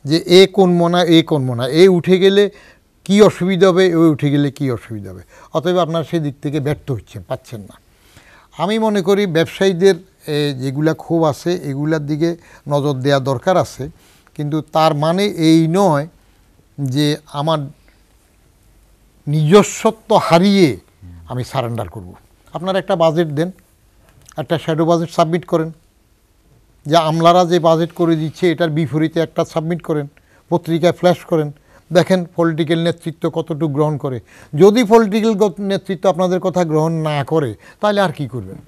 যে এ করবো না, এ করবো না, এ উঠে গেলে কি অসুবিধা হবে, ওই উঠে গেলে কি অসুবিধা হবে। অতএব আপনার সেই দিক থেকে ব্যর্থ হচ্ছেন, পাচ্ছেন না। আমি মনে করি ব্যবসায়ীদের যেগুলা ক্ষোভ আছে, এগুলার দিকে নজর দেওয়া দরকার আছে, কিন্তু তার মানে এই নয় যে আমার নিজস্বত্ব হারিয়ে আমি সারেন্ডার করব। আপনারা একটা বাজেট দেন, একটা শ্যাডো বাজেট সাবমিট করেন, যে আমলারা যে বাজেট করে দিচ্ছে এটার বিপরীতে একটা সাবমিট করেন, পত্রিকায় ফ্ল্যাশ করেন, দেখেন পলিটিক্যাল নেতৃত্ব কতটুকু গ্রহণ করে। যদি পলিটিক্যাল নেতৃত্ব আপনাদের কথা গ্রহণ না করে, তাহলে আর কি করবেন?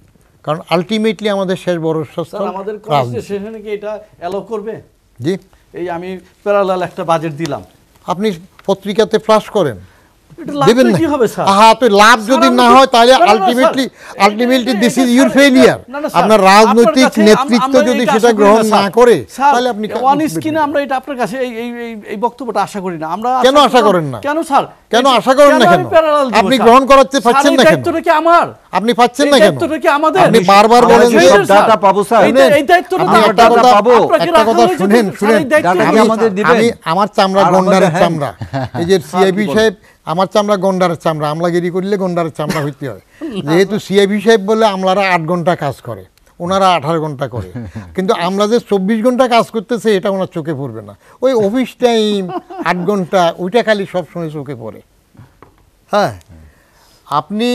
কারণ আলটিমেটলি আমাদের শেষ ভরসা আমাদের কনস্টিটিউশনে কি এটা অ্যালাউ করবে? জি, এই আমি প্যারালাল একটা বাজেট দিলাম, আপনি পত্রিকাতে ফ্ল্যাশ করেন, দেবেন না কি হবে স্যার? তো লাভ যদি না হয় তাহলে ultimately this is your failure. আপনার রাজনৈতিক নেতৃত্ব যদি সেটা গ্রহণ না করে, তাহলে আপনি ওয়ান স্ক্রিনে আমরা এটা আপনার কাছে এই বক্তব্যটা আশা করি না। আমরা কেন আশা করেন না? কেন স্যার? কেন আশা করেন না? কেন আপনি গ্রহণ করাতে পাচ্ছেন না? কেন দায়িত্বটা কি আমার? আপনি পাচ্ছেন না কেন? দায়িত্বটা কি আমাদের? আপনি বারবার বলেন সব ডাটা পাবো স্যার, এই দায়িত্বটা আপনি একটা কথা পাবো, একটা কথা শুনেন, আমি আমার চামড়া গন্ডারের চামড়া, এই যে সিআইবি সাহেব আমার চামড়া গন্ডারের চামড়া, আমলাগিরি করলে গন্ডারের চামড়া হইতে হয়। যেহেতু সিআইবি সাহেব বলে আমলারা 8 ঘন্টা কাজ করে, ওনারা 18 ঘন্টা করে, কিন্তু আমরা যে 24 ঘন্টা কাজ করতেছে এটা ওনার চোখে পড়বে না। ওই অফিস টাইম 8 ঘন্টা, ওইটা খালি সবসময় চোখে পড়ে। হ্যাঁ, আপনি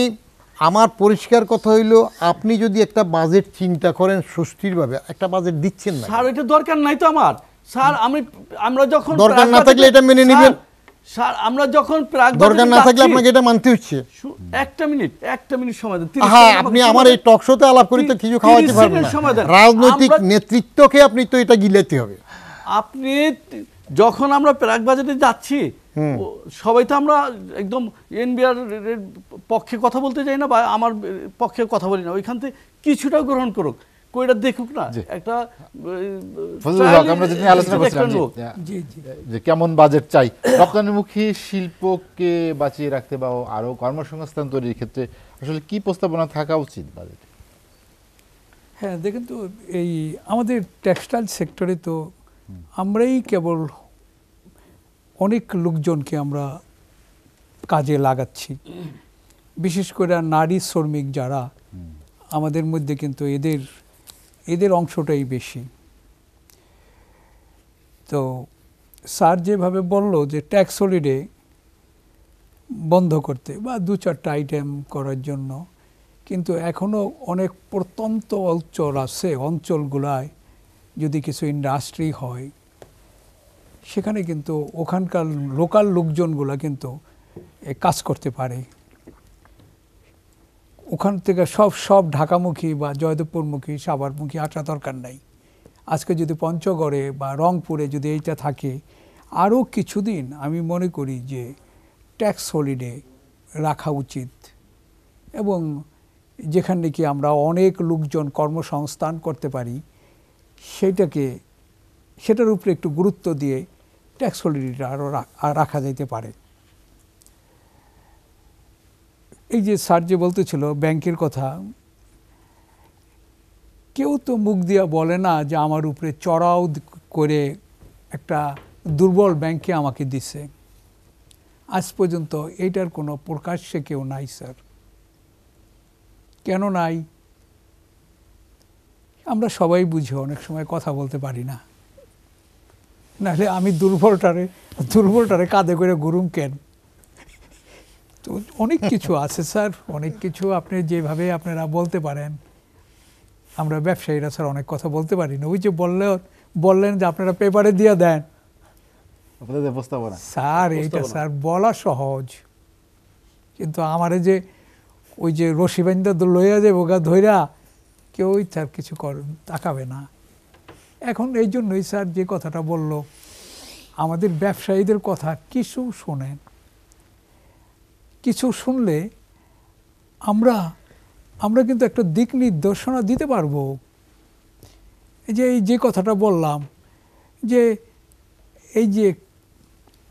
আমার পরিষ্কার কথা হইলো, আপনি যদি একটা বাজেট চিন্তা করেন সুস্থিরভাবে, একটা বাজেট দিচ্ছেন না। স্যার এটা দরকার নাই তো আমার। স্যার আমরা যখন দরকার না থাকলে এটা মেনে নেবেন। স্যার আমরা যখন প্রাক দরকার না থাকলে আপনাকে এটা মানতে হচ্ছে। একটা মিনিট সময় দেন। হ্যাঁ, আপনি আমার এই টক শোতে আলাপ করি তো কিছু খাওয়াতে পারবেন না। রাজনৈতিক নেতৃত্বকে আপনি তো এটা গিলাতে হবে। আপনি যখন আমরা প্রাক বাজেটে যাচ্ছি, সবাই তো আমরা একদম এনবিআর এর পক্ষে কথা বলতে যাই না, বা আমার পক্ষে কথা বলি না, ওইখান থেকে কিছুটা গ্রহণ করুক, কইটা দেখুক না একটা। ফজলুল হক, আমরা যেটা নিয়ে আলোচনা করছিলাম যে কেমন বাজেট চাই রপ্তানিমুখী শিল্পকে বাঁচিয়ে রাখতে বা আরো কর্মসংস্থান তৈরির ক্ষেত্রে আসলে কি প্রস্তাবনা থাকা উচিত বাজেটে? হ্যাঁ দেখেন তো, এই আমাদের টেক্সটাইল সেক্টরে তো আমরাই কেবল অনেক লোকজনকে আমরা কাজে লাগাচ্ছি, বিশেষ করে নারী শ্রমিক যারা আমাদের মধ্যে, কিন্তু এদের অংশটাই বেশি। তো স্যার যেভাবে বলল যে ট্যাক্স হলিডে বন্ধ করতে বা 2-4টা আইটেম করার জন্য, কিন্তু এখনও অনেক প্রত্যন্ত অঞ্চল আছে, অঞ্চলগুলায় যদি কিছু ইন্ডাস্ট্রি হয় সেখানে কিন্তু ওখানকার লোকাল লোকজনগুলা কিন্তু কাজ করতে পারে। ওখান থেকে সব ঢাকামুখী বা জয়দেবপুরমুখী, সাভারমুখী আসা দরকার নাই। আজকে যদি পঞ্চগড়ে বা রংপুরে যদি এইটা থাকে, আরও কিছুদিন আমি মনে করি যে ট্যাক্স হলিডে রাখা উচিত, এবং যেখান থেকে আমরা অনেক লোকজন কর্মসংস্থান করতে পারি সেটার উপরে একটু গুরুত্ব দিয়ে ট্যাক্স হলিডেটা আরও রাখা যেতে পারে। এই যে স্যার যে বলতেছিল ব্যাংকের কথা, কেউ তো মুখ দিয়া বলে না যে আমার উপরে চড়াও করে একটা দুর্বল ব্যাংকে আমাকে দিছে। আজ পর্যন্ত এইটার কোনো প্রকাশ্যে কেউ নাই স্যার। কেন নাই? আমরা সবাই বুঝি অনেক সময় কথা বলতে পারি না, নাহলে আমি দুর্বলটারে কাঁধে করে ঘুরুম কেন? তো অনেক কিছু আছে স্যার, অনেক কিছু আপনি যেভাবে আপনারা বলতে পারেন, আমরা ব্যবসায়ীরা স্যার অনেক কথা বলতে পারি না। ওই যে বললেন যে আপনারা পেপারে দিয়ে দেন স্যার, এইটা স্যার বলা সহজ, কিন্তু আমারে যে ওই যে রশি বাইন্দা লইয়া যাবো গা ধইরা, কেউই স্যার কিছু তাকাবে না। এখন এই জন্যই স্যার যে কথাটা বলল, আমাদের ব্যবসায়ীদের কথা কিছু শোনেন, কিছু শুনলে আমরা কিন্তু একটা দিক নির্দেশনা দিতে পারবো। এই যে কথাটা বললাম যে এই যে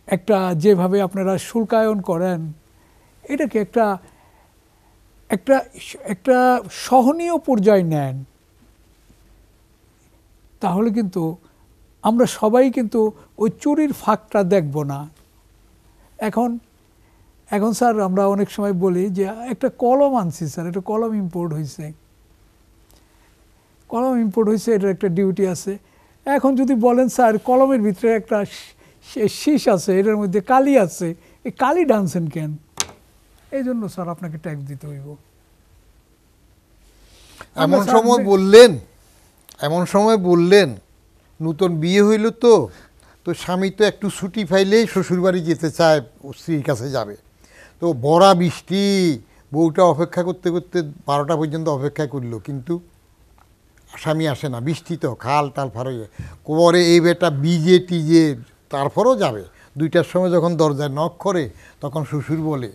একটা যেভাবে আপনারা শুল্কায়ন করেন, এটাকে একটা সহনীয় পর্যায়ে নেন, তাহলে কিন্তু আমরা সবাই কিন্তু ওই চুরির ফাঁকটা দেখব না। এখন স্যার আমরা অনেক সময় বলি যে একটা কলম আনছি স্যার, একটা কলম ইম্পোর্ট হয়েছে, এটার একটা ডিউটি আছে। এখন যদি বলেন স্যার কলমের ভিতরে একটা শীষ আছে, এটার মধ্যে কালি আছে, এই কালি ডানছেন কেন? এই জন্য স্যার আপনাকে ট্যাক্স দিতে হইব। এমন সময় বললেন নতুন বিয়ে হইল তো স্বামী তো একটু ছুটি পাইলেই শ্বশুরবাড়ি যেতে চায়, স্ত্রীর কাছে যাবে। তো বড়া বৃষ্টি, বউটা অপেক্ষা করতে করতে 12টা পর্যন্ত অপেক্ষা করলো, কিন্তু স্বামী আসে না। বৃষ্টি তো খাল টাল ফার হয়ে পরে এই বেটা বিজে টিজে তারপরও যাবে। 2টার সময় যখন দরজায় নক করে, তখন শ্বশুর বলে,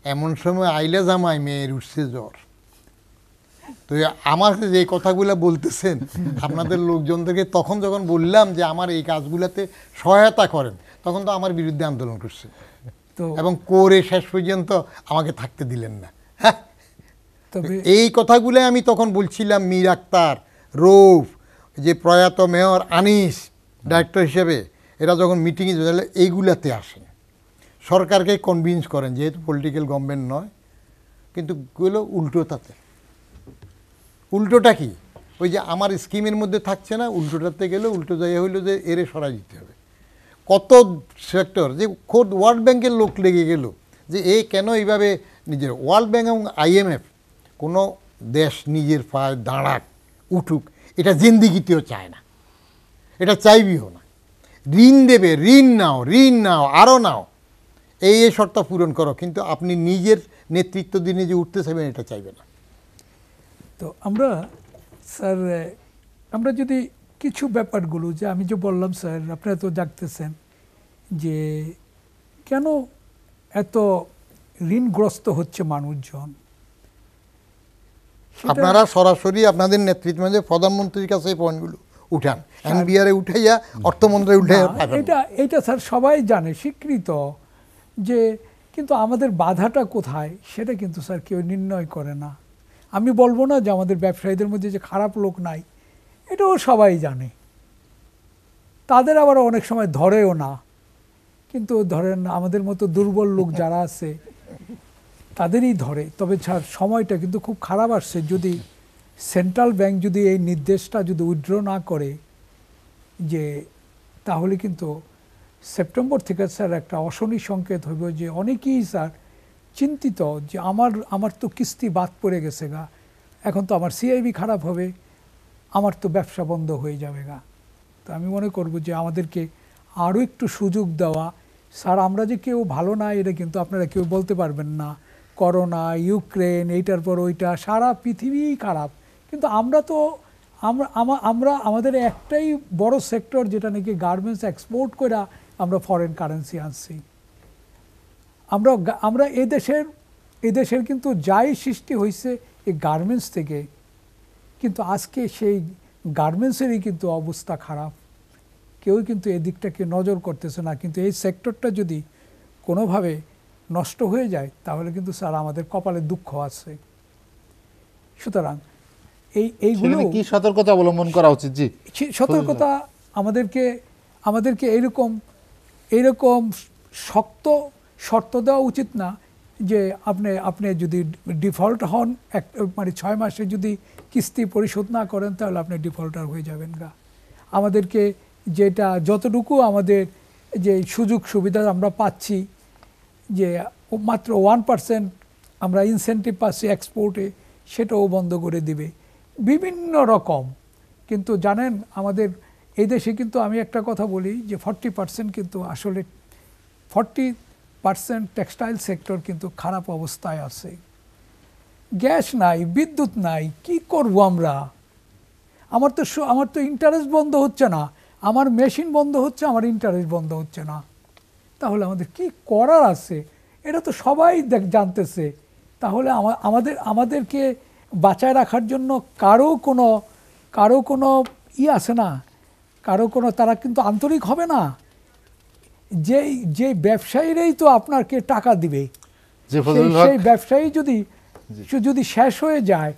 এমন সময় আইলে জামাই মেয়ের উঠছে জ্বর। তো আমাকে যে কথাগুলো বলতেছেন আপনাদের লোকজনদেরকে, তখন যখন বললাম যে আমার এই কাজগুলোতে সহায়তা করেন, তখন তো আমার বিরুদ্ধে আন্দোলন করছে, এবং করে শেষ পর্যন্ত আমাকে থাকতে দিলেন না। হ্যাঁ, এই কথাগুলো আমি তখন বলছিলাম। মীর আক্তার, রৌফ, যে প্রয়াত মেয়র আনিস ডাইরেক্টর হিসেবে, এরা যখন মিটিংয়ে এইগুলাতে আসেন, সরকারকে কনভিন্স করেন, যেহেতু পলিটিক্যাল গভর্নমেন্ট নয়, কিন্তু গুলো উল্টো। তাতে উল্টোটা কি, ওই যে আমার স্কিমের মধ্যে থাকছে না, উল্টোটাতে গেলে উল্টো জায়গা হইলো যে এরে সরাই দিতে হবে। কত সেক্টর, যে খোদ ওয়ার্ল্ড ব্যাংকের লোক লেগে গেল যে কেন এইভাবে নিজের ওয়ার্ল্ড ব্যাংক এবং IMF কোনো দেশ নিজের পায়ে দাঁড়াক উঠুক এটা জিন্দিগিতেও চায় না, এটা চাইবিও না। ঋণ দেবে, ঋণ নাও আরও নাও, এই শর্ত পূরণ করো, কিন্তু আপনি নিজের নেতৃত্ব দিয়ে নিজে উঠতে চাইবেন এটা চাইবে না। তো আমরা স্যার আমরা যদি কিছু ব্যাপারগুলো যে আমি যে বললাম স্যার, আপনারা তো জানতেছেন যে কেন এত ঋণগ্রস্ত হচ্ছে মানুষজন। আপনারা সরাসরি আপনাদের নেতৃত্ব যে প্রধানমন্ত্রীর কাছে এই পয়েন্টগুলো উঠান, NBR-এ উঠাইয়া অর্থমন্ত্রী উঠাইয়া এটা স্যার সবাই জানে, স্বীকৃত, যে কিন্তু আমাদের বাধাটা কোথায় সেটা কিন্তু স্যার কেউ নির্ণয় করে না। আমি বলবো না যে আমাদের ব্যবসায়ীদের মধ্যে যে খারাপ লোক নাই, এটাও সবাই জানে, তাদের আবার অনেক সময় ধরেও না। কিন্তু ধরেন আমাদের মতো দুর্বল লোক যারা আছে তাদেরই ধরে। তবে স্যার সময়টা কিন্তু খুব খারাপ আসছে। যদি সেন্ট্রাল ব্যাংক যদি এই নির্দেশটা যদি উইথড্র না করে, যে তাহলে কিন্তু সেপ্টেম্বর থেকে স্যার একটা অশনি সংকেত হইব, যে অনেকেই স্যার চিন্তিত যে আমার তো কিস্তি বাদ পড়ে গেছে গা, এখন তো আমার CIB খারাপ হবে, আমার তো ব্যবসা বন্ধ হয়ে যাবে গা। তো আমি মনে করব যে আমাদেরকে আরও একটু সুযোগ দেওয়া। স্যার আমরা যে কেউ ভালো না এটা কিন্তু আপনারা কেউ বলতে পারবেন না। করোনা, ইউক্রেন, এইটার পর ওইটা, সারা পৃথিবীই খারাপ, কিন্তু আমরা তো আমরা আমাদের একটাই বড় সেক্টর যেটা নাকি গার্মেন্টস এক্সপোর্ট করে আমরা ফরেন কারেন্সি আনছি। আমরা এদেশের কিন্তু যাই সৃষ্টি হয়েছে এই গার্মেন্টস থেকে, কিন্তু আজকে সেই গার্মেন্টসেরই কিন্তু অবস্থা খারাপ। কেউ কিন্তু এদিকটাকে নজর করতেছে না। কিন্তু এই সেক্টরটা যদি কোনোভাবে নষ্ট হয়ে যায় তাহলে কিন্তু স্যার আমাদের কপালে দুঃখ আছে। সুতরাং এইগুলো কি সতর্কতা অবলম্বন করা উচিত? জি, সতর্কতা আমাদেরকে এইরকম শক্ত শর্ত দেওয়া উচিত না যে আপনি যদি ডিফল্ট হন, মানে 6 মাসে যদি কিস্তি পরিশোধ না করেন তাহলে আপনি ডিফল্টার হয়ে যাবেন গা। আমাদেরকে যেটা যতটুকু আমাদের যে সুযোগ সুবিধা আমরা পাচ্ছি, যে মাত্র 1% আমরা ইনসেন্টিভ পাচ্ছি এক্সপোর্টে, সেটাও বন্ধ করে দিবে বিভিন্ন রকম। কিন্তু জানেন আমাদের এই দেশে কিন্তু আমি একটা কথা বলি যে 40% কিন্তু আসলে 40% টেক্সটাইল সেক্টর কিন্তু খারাপ অবস্থায় আছে। গ্যাস নাই, বিদ্যুৎ নাই, কি করব আমরা? আমার তো ইন্টারেস্ট বন্ধ হচ্ছে না, আমার মেশিন বন্ধ হচ্ছে, আমার ইন্টারেস্ট বন্ধ হচ্ছে না। তাহলে আমাদের কি করার আছে? এটা তো সবাই জানতেছে। তাহলে আমাদেরকে বাঁচায় রাখার জন্য কারো কোনো আছে না, কারো কোনো, তারা কিন্তু আন্তরিক হবে না। যে ব্যবসায়ীরাই তো আপনাকে টাকা দিবে, সেই ব্যবসায়ী যদি শেষ হয়ে যায়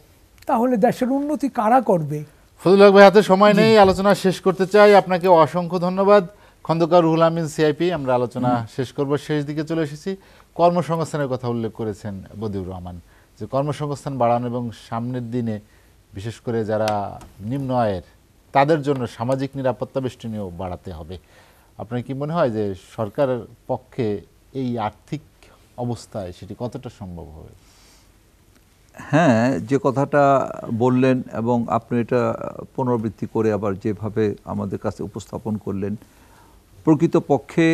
তাহলে দেশের উন্নতি কারা করবে? ফজলুল হক ভাই, হাতে সময় নেই, আলোচনা শেষ করতে চাই। আপনাকে অসংখ্য ধন্যবাদ। খন্দকার রুহুল আমিন, CIP। আমরা আলোচনা শেষ করব, শেষ দিকে চলে এসেছি। কর্মসংস্থানের কথা উল্লেখ করেছেন বদিউর রহমান, যে কর্মসংস্থান বাড়ানো এবং সামনের দিনে বিশেষ করে যারা নিম্ন আয়ের তাদের জন্য সামাজিক নিরাপত্তা বেষ্টনীও বাড়াতে হবে। আপনার কি মনে হয় যে সরকারের পক্ষে এই আর্থিক অবস্থায় সেটি কতটা সম্ভব হবে? হ্যাঁ, যে কথাটা বললেন এবং আপনি এটা পুনরাবৃত্তি করে আবার যেভাবে আমাদের কাছে উপস্থাপন করলেন, প্রকৃতপক্ষে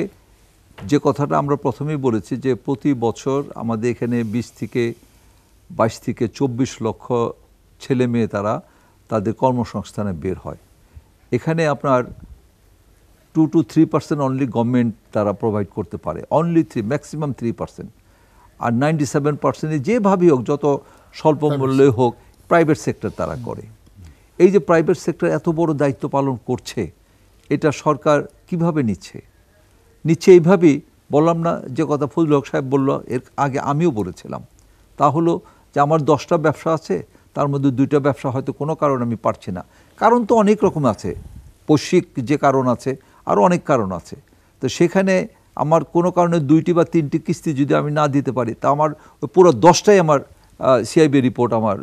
যে কথাটা আমরা প্রথমেই বলেছি যে প্রতি বছর আমাদের এখানে 22 থেকে 24 লক্ষ ছেলে মেয়ে তাদের কর্মসংস্থানে বের হয়। এখানে আপনার 2 to 3% অনলি গভর্নমেন্ট তারা প্রোভাইড করতে পারে, অনলি 3, ম্যাক্সিমাম 3%। আর 97% যেভাবেই হোক, যত স্বল্প মূল্যে হোক, প্রাইভেট সেক্টর তারা করে। এই যে প্রাইভেট সেক্টর এত বড় দায়িত্ব পালন করছে, এটা সরকার কিভাবে নিচ্ছে এইভাবেই বললাম না, যে কথা ফজলুল হক সাহেব বলল, এর আগে আমিও বলেছিলাম। তা হলো যে আমার 10টা ব্যবসা আছে, তার মধ্যে 2টা ব্যবসা হয়তো কোনো কারণে আমি পারছি না। কারণ তো অনেক রকম আছে, বৈশ্বিক যে কারণ আছে, আরও অনেক কারণ আছে। তো সেখানে আমার কোনো কারণে 2টি বা 3টি কিস্তি যদি আমি না দিতে পারি, তা আমার পুরো 10টাই আমার CIB রিপোর্ট আমার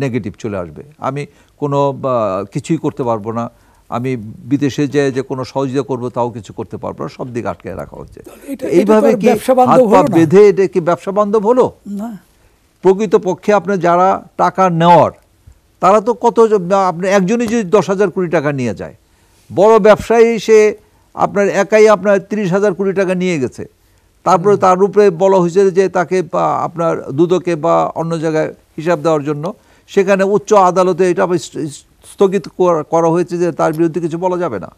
নেগেটিভ চলে আসবে। আমি কোনো কিছুই করতে পারবো না। আমি বিদেশে যে কোনো সহযোগিতা করবো তাও কিছু করতে পারবো না, সব দিকে আটকে রাখা হচ্ছে। এইভাবে কি হাত পা বেঁধে এটা কি ব্যবসা বান্ধব হলো? না, প্রকৃতপক্ষে আপনার যারা টাকা নেওয়ার তারা তো কত, আপনার একজনই যদি 10,000 কোটি টাকা নিয়ে যায়, বড় ব্যবসায়ী সে আপনার একাই আপনার 30,000 কোটি টাকা নিয়ে গেছে, তারপরে তার উপরে বলা হয়েছে যে তাকে আপনার দুদকে বা অন্য জায়গায় হিসাব দেওয়ার জন্য সেখানে উচ্চ আদালতে এটা স্থগিত করা হয়েছে যে তার বিরুদ্ধে কিছু বলা যাবে না।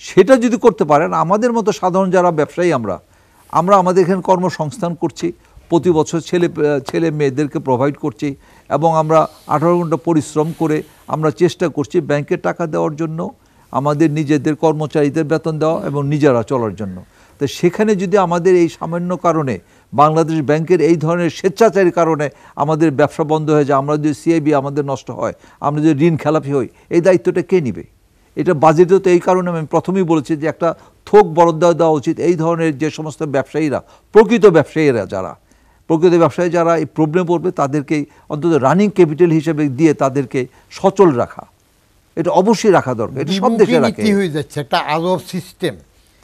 সেটা যদি করতে পারেন, আমাদের মতো সাধারণ যারা ব্যবসায়ী আমরা আমাদের এখানে কর্মসংস্থান করছি, প্রতি বছর ছেলে মেয়েদেরকে প্রোভাইড করছি, এবং আমরা 18 ঘন্টা পরিশ্রম করে আমরা চেষ্টা করছি ব্যাংকে টাকা দেওয়ার জন্য, আমাদের নিজেদের কর্মচারীদের বেতন দেওয়া এবং নিজেরা চলার জন্য। তো সেখানে যদি আমাদের এই সামান্য কারণে, বাংলাদেশ ব্যাংকের এই ধরনের স্বেচ্ছাচারী কারণে আমাদের ব্যবসা বন্ধ হয়ে যায়, আমরা যদি সিআইবি আমাদের নষ্ট হয়, আমরা যদি ঋণ খেলাপি হই, এই দায়িত্বটা কে নিবে? এটা বাজেটে তো এই কারণে আমি প্রথমেই বলেছি যে একটা থোক বরাদ্দ দেওয়া উচিত এই ধরনের যে সমস্ত ব্যবসায়ীরা, প্রকৃত ব্যবসায়ীরা যারা এই প্রবলেম পড়বে তাদেরকে অন্তত রানিং ক্যাপিটাল হিসেবে দিয়ে তাদেরকে সচল রাখা, এটা অবশ্যই রাখা দরকার। এটা সব দেশে রাখে। কি হয়ে যাচ্ছে একটা আজব সিস্টেম।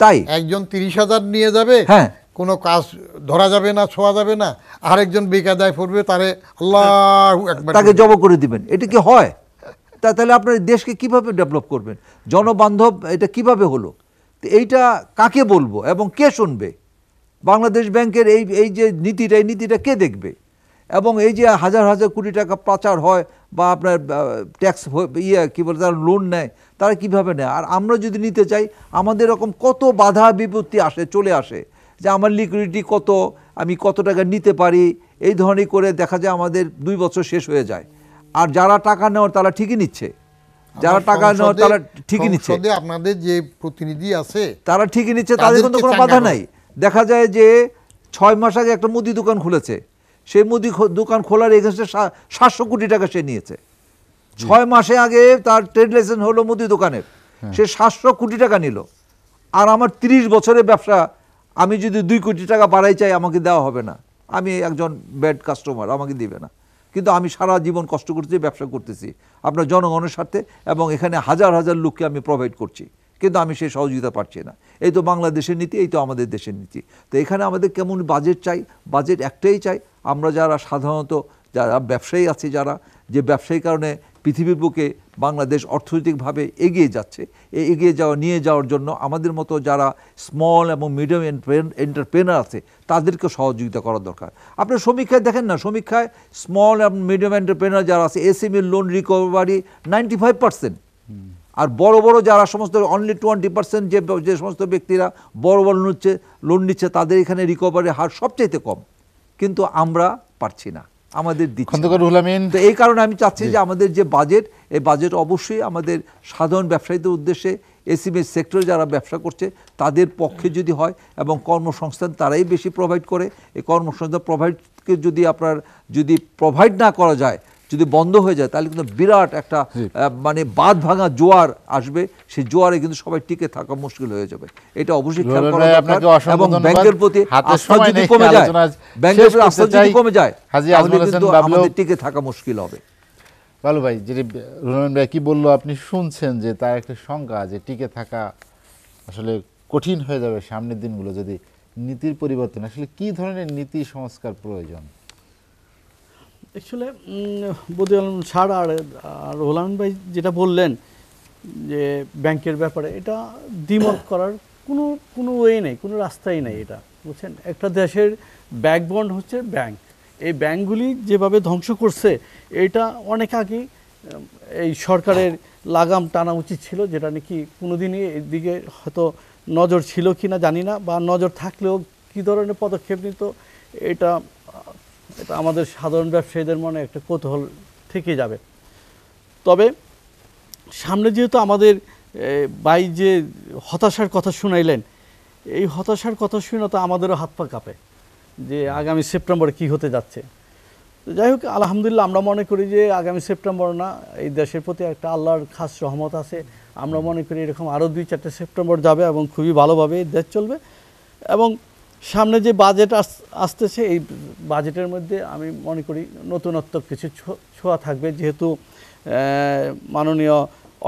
তাই একজন 30,000 নিয়ে যাবে, হ্যাঁ, কোনো কাজ ধরা যাবে না, ছোঁয়া যাবে না, আরেকজন বেকায়দায় পড়বে, তারে আল্লাহু আকবার তাকে জব করে দিবেন। এটা কি হয়? তাহলে আপনার দেশকে কিভাবে ডেভেলপ করবেন? জনবান্ধব এটা কিভাবে হলো? তো এইটা কাকে বলবো এবং কে শুনবে? বাংলাদেশ ব্যাংকের এই যে নীতিটা কে দেখবে? এবং এই যে হাজার হাজার কোটি টাকা পাচার হয় বা আপনার ট্যাক্স কি বলে তারা লোন নেয়, তারা কিভাবে নেয়? আর আমরা যদি নিতে চাই, আমাদের এরকম কত বাধা বিপত্তি চলে আসে যে আমার লিকুইডিটি কত, আমি কত টাকা নিতে পারি, এই ধরনের করে দেখা যায় আমাদের 2 বছর শেষ হয়ে যায়। আর যারা টাকা নেওয়ার তারা ঠিকই নিচ্ছে, আপনাদের যে প্রতিনিধি আছে তারা ঠিকই নিচ্ছে, তাদের কিন্তু কোনো বাধা নাই। দেখা যায় যে 6 মাস আগে একটা মুদি দোকান খুলেছে, সেই মুদি দোকান খোলার এগেন্সটে 700 কোটি টাকা সে নিয়েছে। 6 মাসে আগে তার ট্রেড লাইসেন্স হলো মুদি দোকানের, সে 700 কোটি টাকা নিল। আর আমার 30 বছরের ব্যবসা, আমি যদি 2 কোটি টাকা বাড়াই চাই আমাকে দেওয়া হবে না, আমি একজন ব্যাড কাস্টমার, আমাকে দিবে না। কিন্তু আমি সারা জীবন কষ্ট করতেছি, ব্যবসা করতেছি আপনার জনগণের স্বার্থে, এবং এখানে হাজার হাজার লোককে আমি প্রোভাইড করছি, কিন্তু আমি সেই সহযোগিতা পাচ্ছি না। এই তো বাংলাদেশের নীতি, এই তো আমাদের দেশের নীতি। তো এখানে আমাদের কেমন বাজেট চাই? বাজেট একটাই চাই, আমরা যারা সাধারণত যারা ব্যবসায়ী আছি, যারা যে ব্যবসায়ী কারণে পৃথিবীর বুকে বাংলাদেশ অর্থনৈতিকভাবে এগিয়ে যাচ্ছে, এই এগিয়ে নিয়ে যাওয়ার জন্য আমাদের মতো যারা স্মল এবং মিডিয়াম এন্টারপ্রেনার আছে তাদেরকে সহযোগিতা করা দরকার। আপনার সমীক্ষায় দেখেন না, সমীক্ষায় স্মল এবং মিডিয়াম এন্টারপ্রেনার যারা আছে, এসএমই লোন রিকভারি 95%। আর বড় বড় যারা সমস্ত অনলি 20% যে সমস্ত ব্যক্তিরা বড় লোন নিচ্ছে তাদের এখানে রিকভারি হার সবচাইতে কম, কিন্তু আমরা পারছি না, আমাদের দিচ্ছে। তো এই কারণে আমি চাচ্ছি যে আমাদের যে বাজেট, এই বাজেট অবশ্যই আমাদের সাধারণ ব্যবসায়ীদের উদ্দেশ্যে, এসএমই সেক্টরে যারা ব্যবসা করছে তাদের পক্ষে যদি হয়, এবং কর্মসংস্থান তারাই বেশি প্রোভাইড করে, এই কর্মসংস্থান প্রোভাইডকে যদি প্রোভাইড না করা যায়, যদি বন্ধ হয়ে যায়, তাহলে কিন্তু বিরাট একটা মানে বাঁধ ভাঙা জোয়ার আসবে, সেই জোয়ারে কিন্তু সবাই টিকে থাকা মুশকিল হয়ে যাবে। এটা অবশ্যই খেয়াল করা দরকার। এবং ব্যাংকের প্রতি আস্থা যদি কমে যায়, তাহলে কিন্তু আমাদের টিকে থাকা মুশকিল হবে। ভালো ভাই, যেটি রুহুল ভাই কি বললো আপনি শুনছেন, যে তার একটা শঙ্কা যে টিকে থাকা আসলে কঠিন হয়ে যাবে সামনের দিনগুলো যদি নীতির পরিবর্তন। আসলে কি ধরনের নীতি সংস্কার প্রয়োজন? অ্যাকচুয়ালি বদিউল আলম স্যার আর রুহুল আমিন ভাই যেটা বললেন যে ব্যাংকের ব্যাপারে, এটা দ্বিমত করার কোনো ওয়ে নেই, কোনো রাস্তাই নেই। এটা বুঝছেন, একটা দেশের ব্যাকবোন হচ্ছে ব্যাংক। এই ব্যাংকগুলি যেভাবে ধ্বংস করছে, এটা অনেক আগেই এই সরকারের লাগাম টানা উচিত ছিল, যেটা নাকি কোনোদিনই এদিকে হয়তো নজর ছিল কি না জানি না, বা নজর থাকলেও কী ধরনের পদক্ষেপ নিত, এটা আমাদের সাধারণ ব্যবসায়ীদের মনে একটা কৌতূহল থেকে যাবে। তবে সামনে যেহেতু আমাদের ভাই যে হতাশার কথা শুনাইলেন, এই হতাশার কথা শুনে তো আমাদেরও হাত পা কাঁপে যে আগামী সেপ্টেম্বরে কি হতে যাচ্ছে। তো যাই হোক, আলহামদুলিল্লাহ আমরা মনে করি যে আগামী সেপ্টেম্বর না, এই দেশের প্রতি একটা আল্লাহর খাস রহমত আছে। আমরা মনে করি এরকম আরও 2-4টে সেপ্টেম্বর যাবে এবং খুবই ভালোভাবে দেশ চলবে। এবং সামনে যে বাজেট আসতেছে, এই বাজেটের মধ্যে আমি মনে করি নতুনত্ব কিছু ছোঁয়া থাকবে, যেহেতু মাননীয়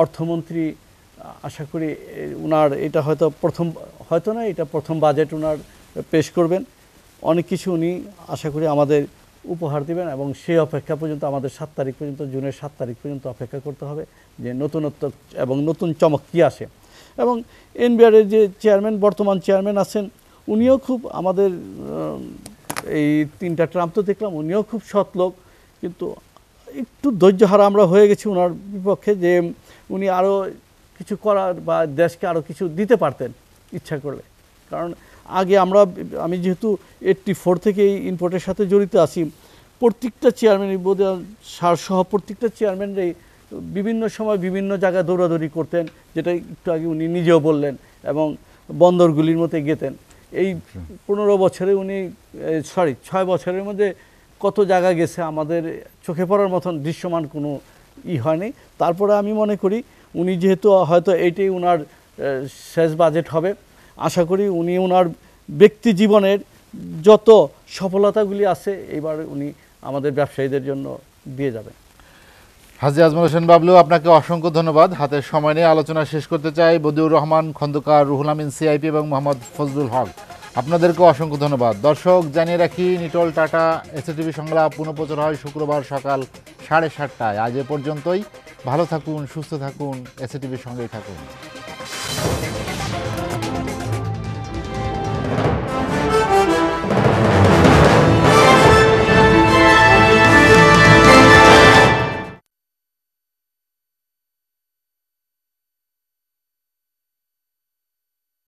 অর্থমন্ত্রী আশা করি উনার এটা এটা প্রথম বাজেট উনার পেশ করবেন। অনেক কিছু উনি আশা করি আমাদের উপহার দিবেন, এবং সেই অপেক্ষা পর্যন্ত আমাদের 7 তারিখ পর্যন্ত, জুনের 7 তারিখ পর্যন্ত অপেক্ষা করতে হবে যে নতুনত্ব এবং নতুন চমক কী আসে। এবং এনবিআরের যে চেয়ারম্যান, বর্তমান চেয়ারম্যান আছেন, উনিও খুব আমাদের এই 3টা ট্রাম তো দেখলাম, উনিও খুব সৎ লোক, কিন্তু একটু ধৈর্যহারা আমরা হয়ে গেছি ওনার বিপক্ষে, যে উনি আরও কিছু করার বা দেশকে আরও কিছু দিতে পারতেন ইচ্ছা করলে। কারণ আগে আমি যেহেতু 84 থেকে এই ইম্পোর্টের সাথে জড়িত আছি, প্রত্যেকটা চেয়ারম্যানই বোধহয় সারসহ প্রত্যেকটা চেয়ারম্যানরাই বিভিন্ন সময় বিভিন্ন জায়গায় দৌড়াদৌড়ি করতেন, যেটা একটু আগে উনি নিজেও বললেন, এবং বন্দরগুলির মধ্যে গেতেন। এই 15 বছরে উনি 6 বছরের মধ্যে কত জায়গা গেছে আমাদের চোখে পড়ার মতন দৃশ্যমান কোনো হয়নি। তারপরে আমি মনে করি উনি যেহেতু হয়তো এইটাই ওনার শেষ বাজেট হবে, আশা করি উনি ওনার ব্যক্তি জীবনের যত সফলতাগুলি আছে এবার উনি আমাদের ব্যবসায়ীদের জন্য দিয়ে যাবেন। হাজী আজমল হোসেন বাবলু, আপনাকে অসংখ্য ধন্যবাদ। হাতের সময় নিয়ে আলোচনা শেষ করতে চাই। বদিউর রহমান খন্দকার, রুহুল আমিন সিআইপি এবং মোহাম্মদ ফজলুল হক, আপনাদেরকেও অসংখ্য ধন্যবাদ। দর্শক, জানিয়ে রাখি, নিটোল টাটা এসএটিভি সংলাপ পুনঃপ্রচার হয় শুক্রবার সকাল 7:30টায়। আজ এ পর্যন্তই। ভালো থাকুন, সুস্থ থাকুন, এসএটিভির সঙ্গেই থাকুন।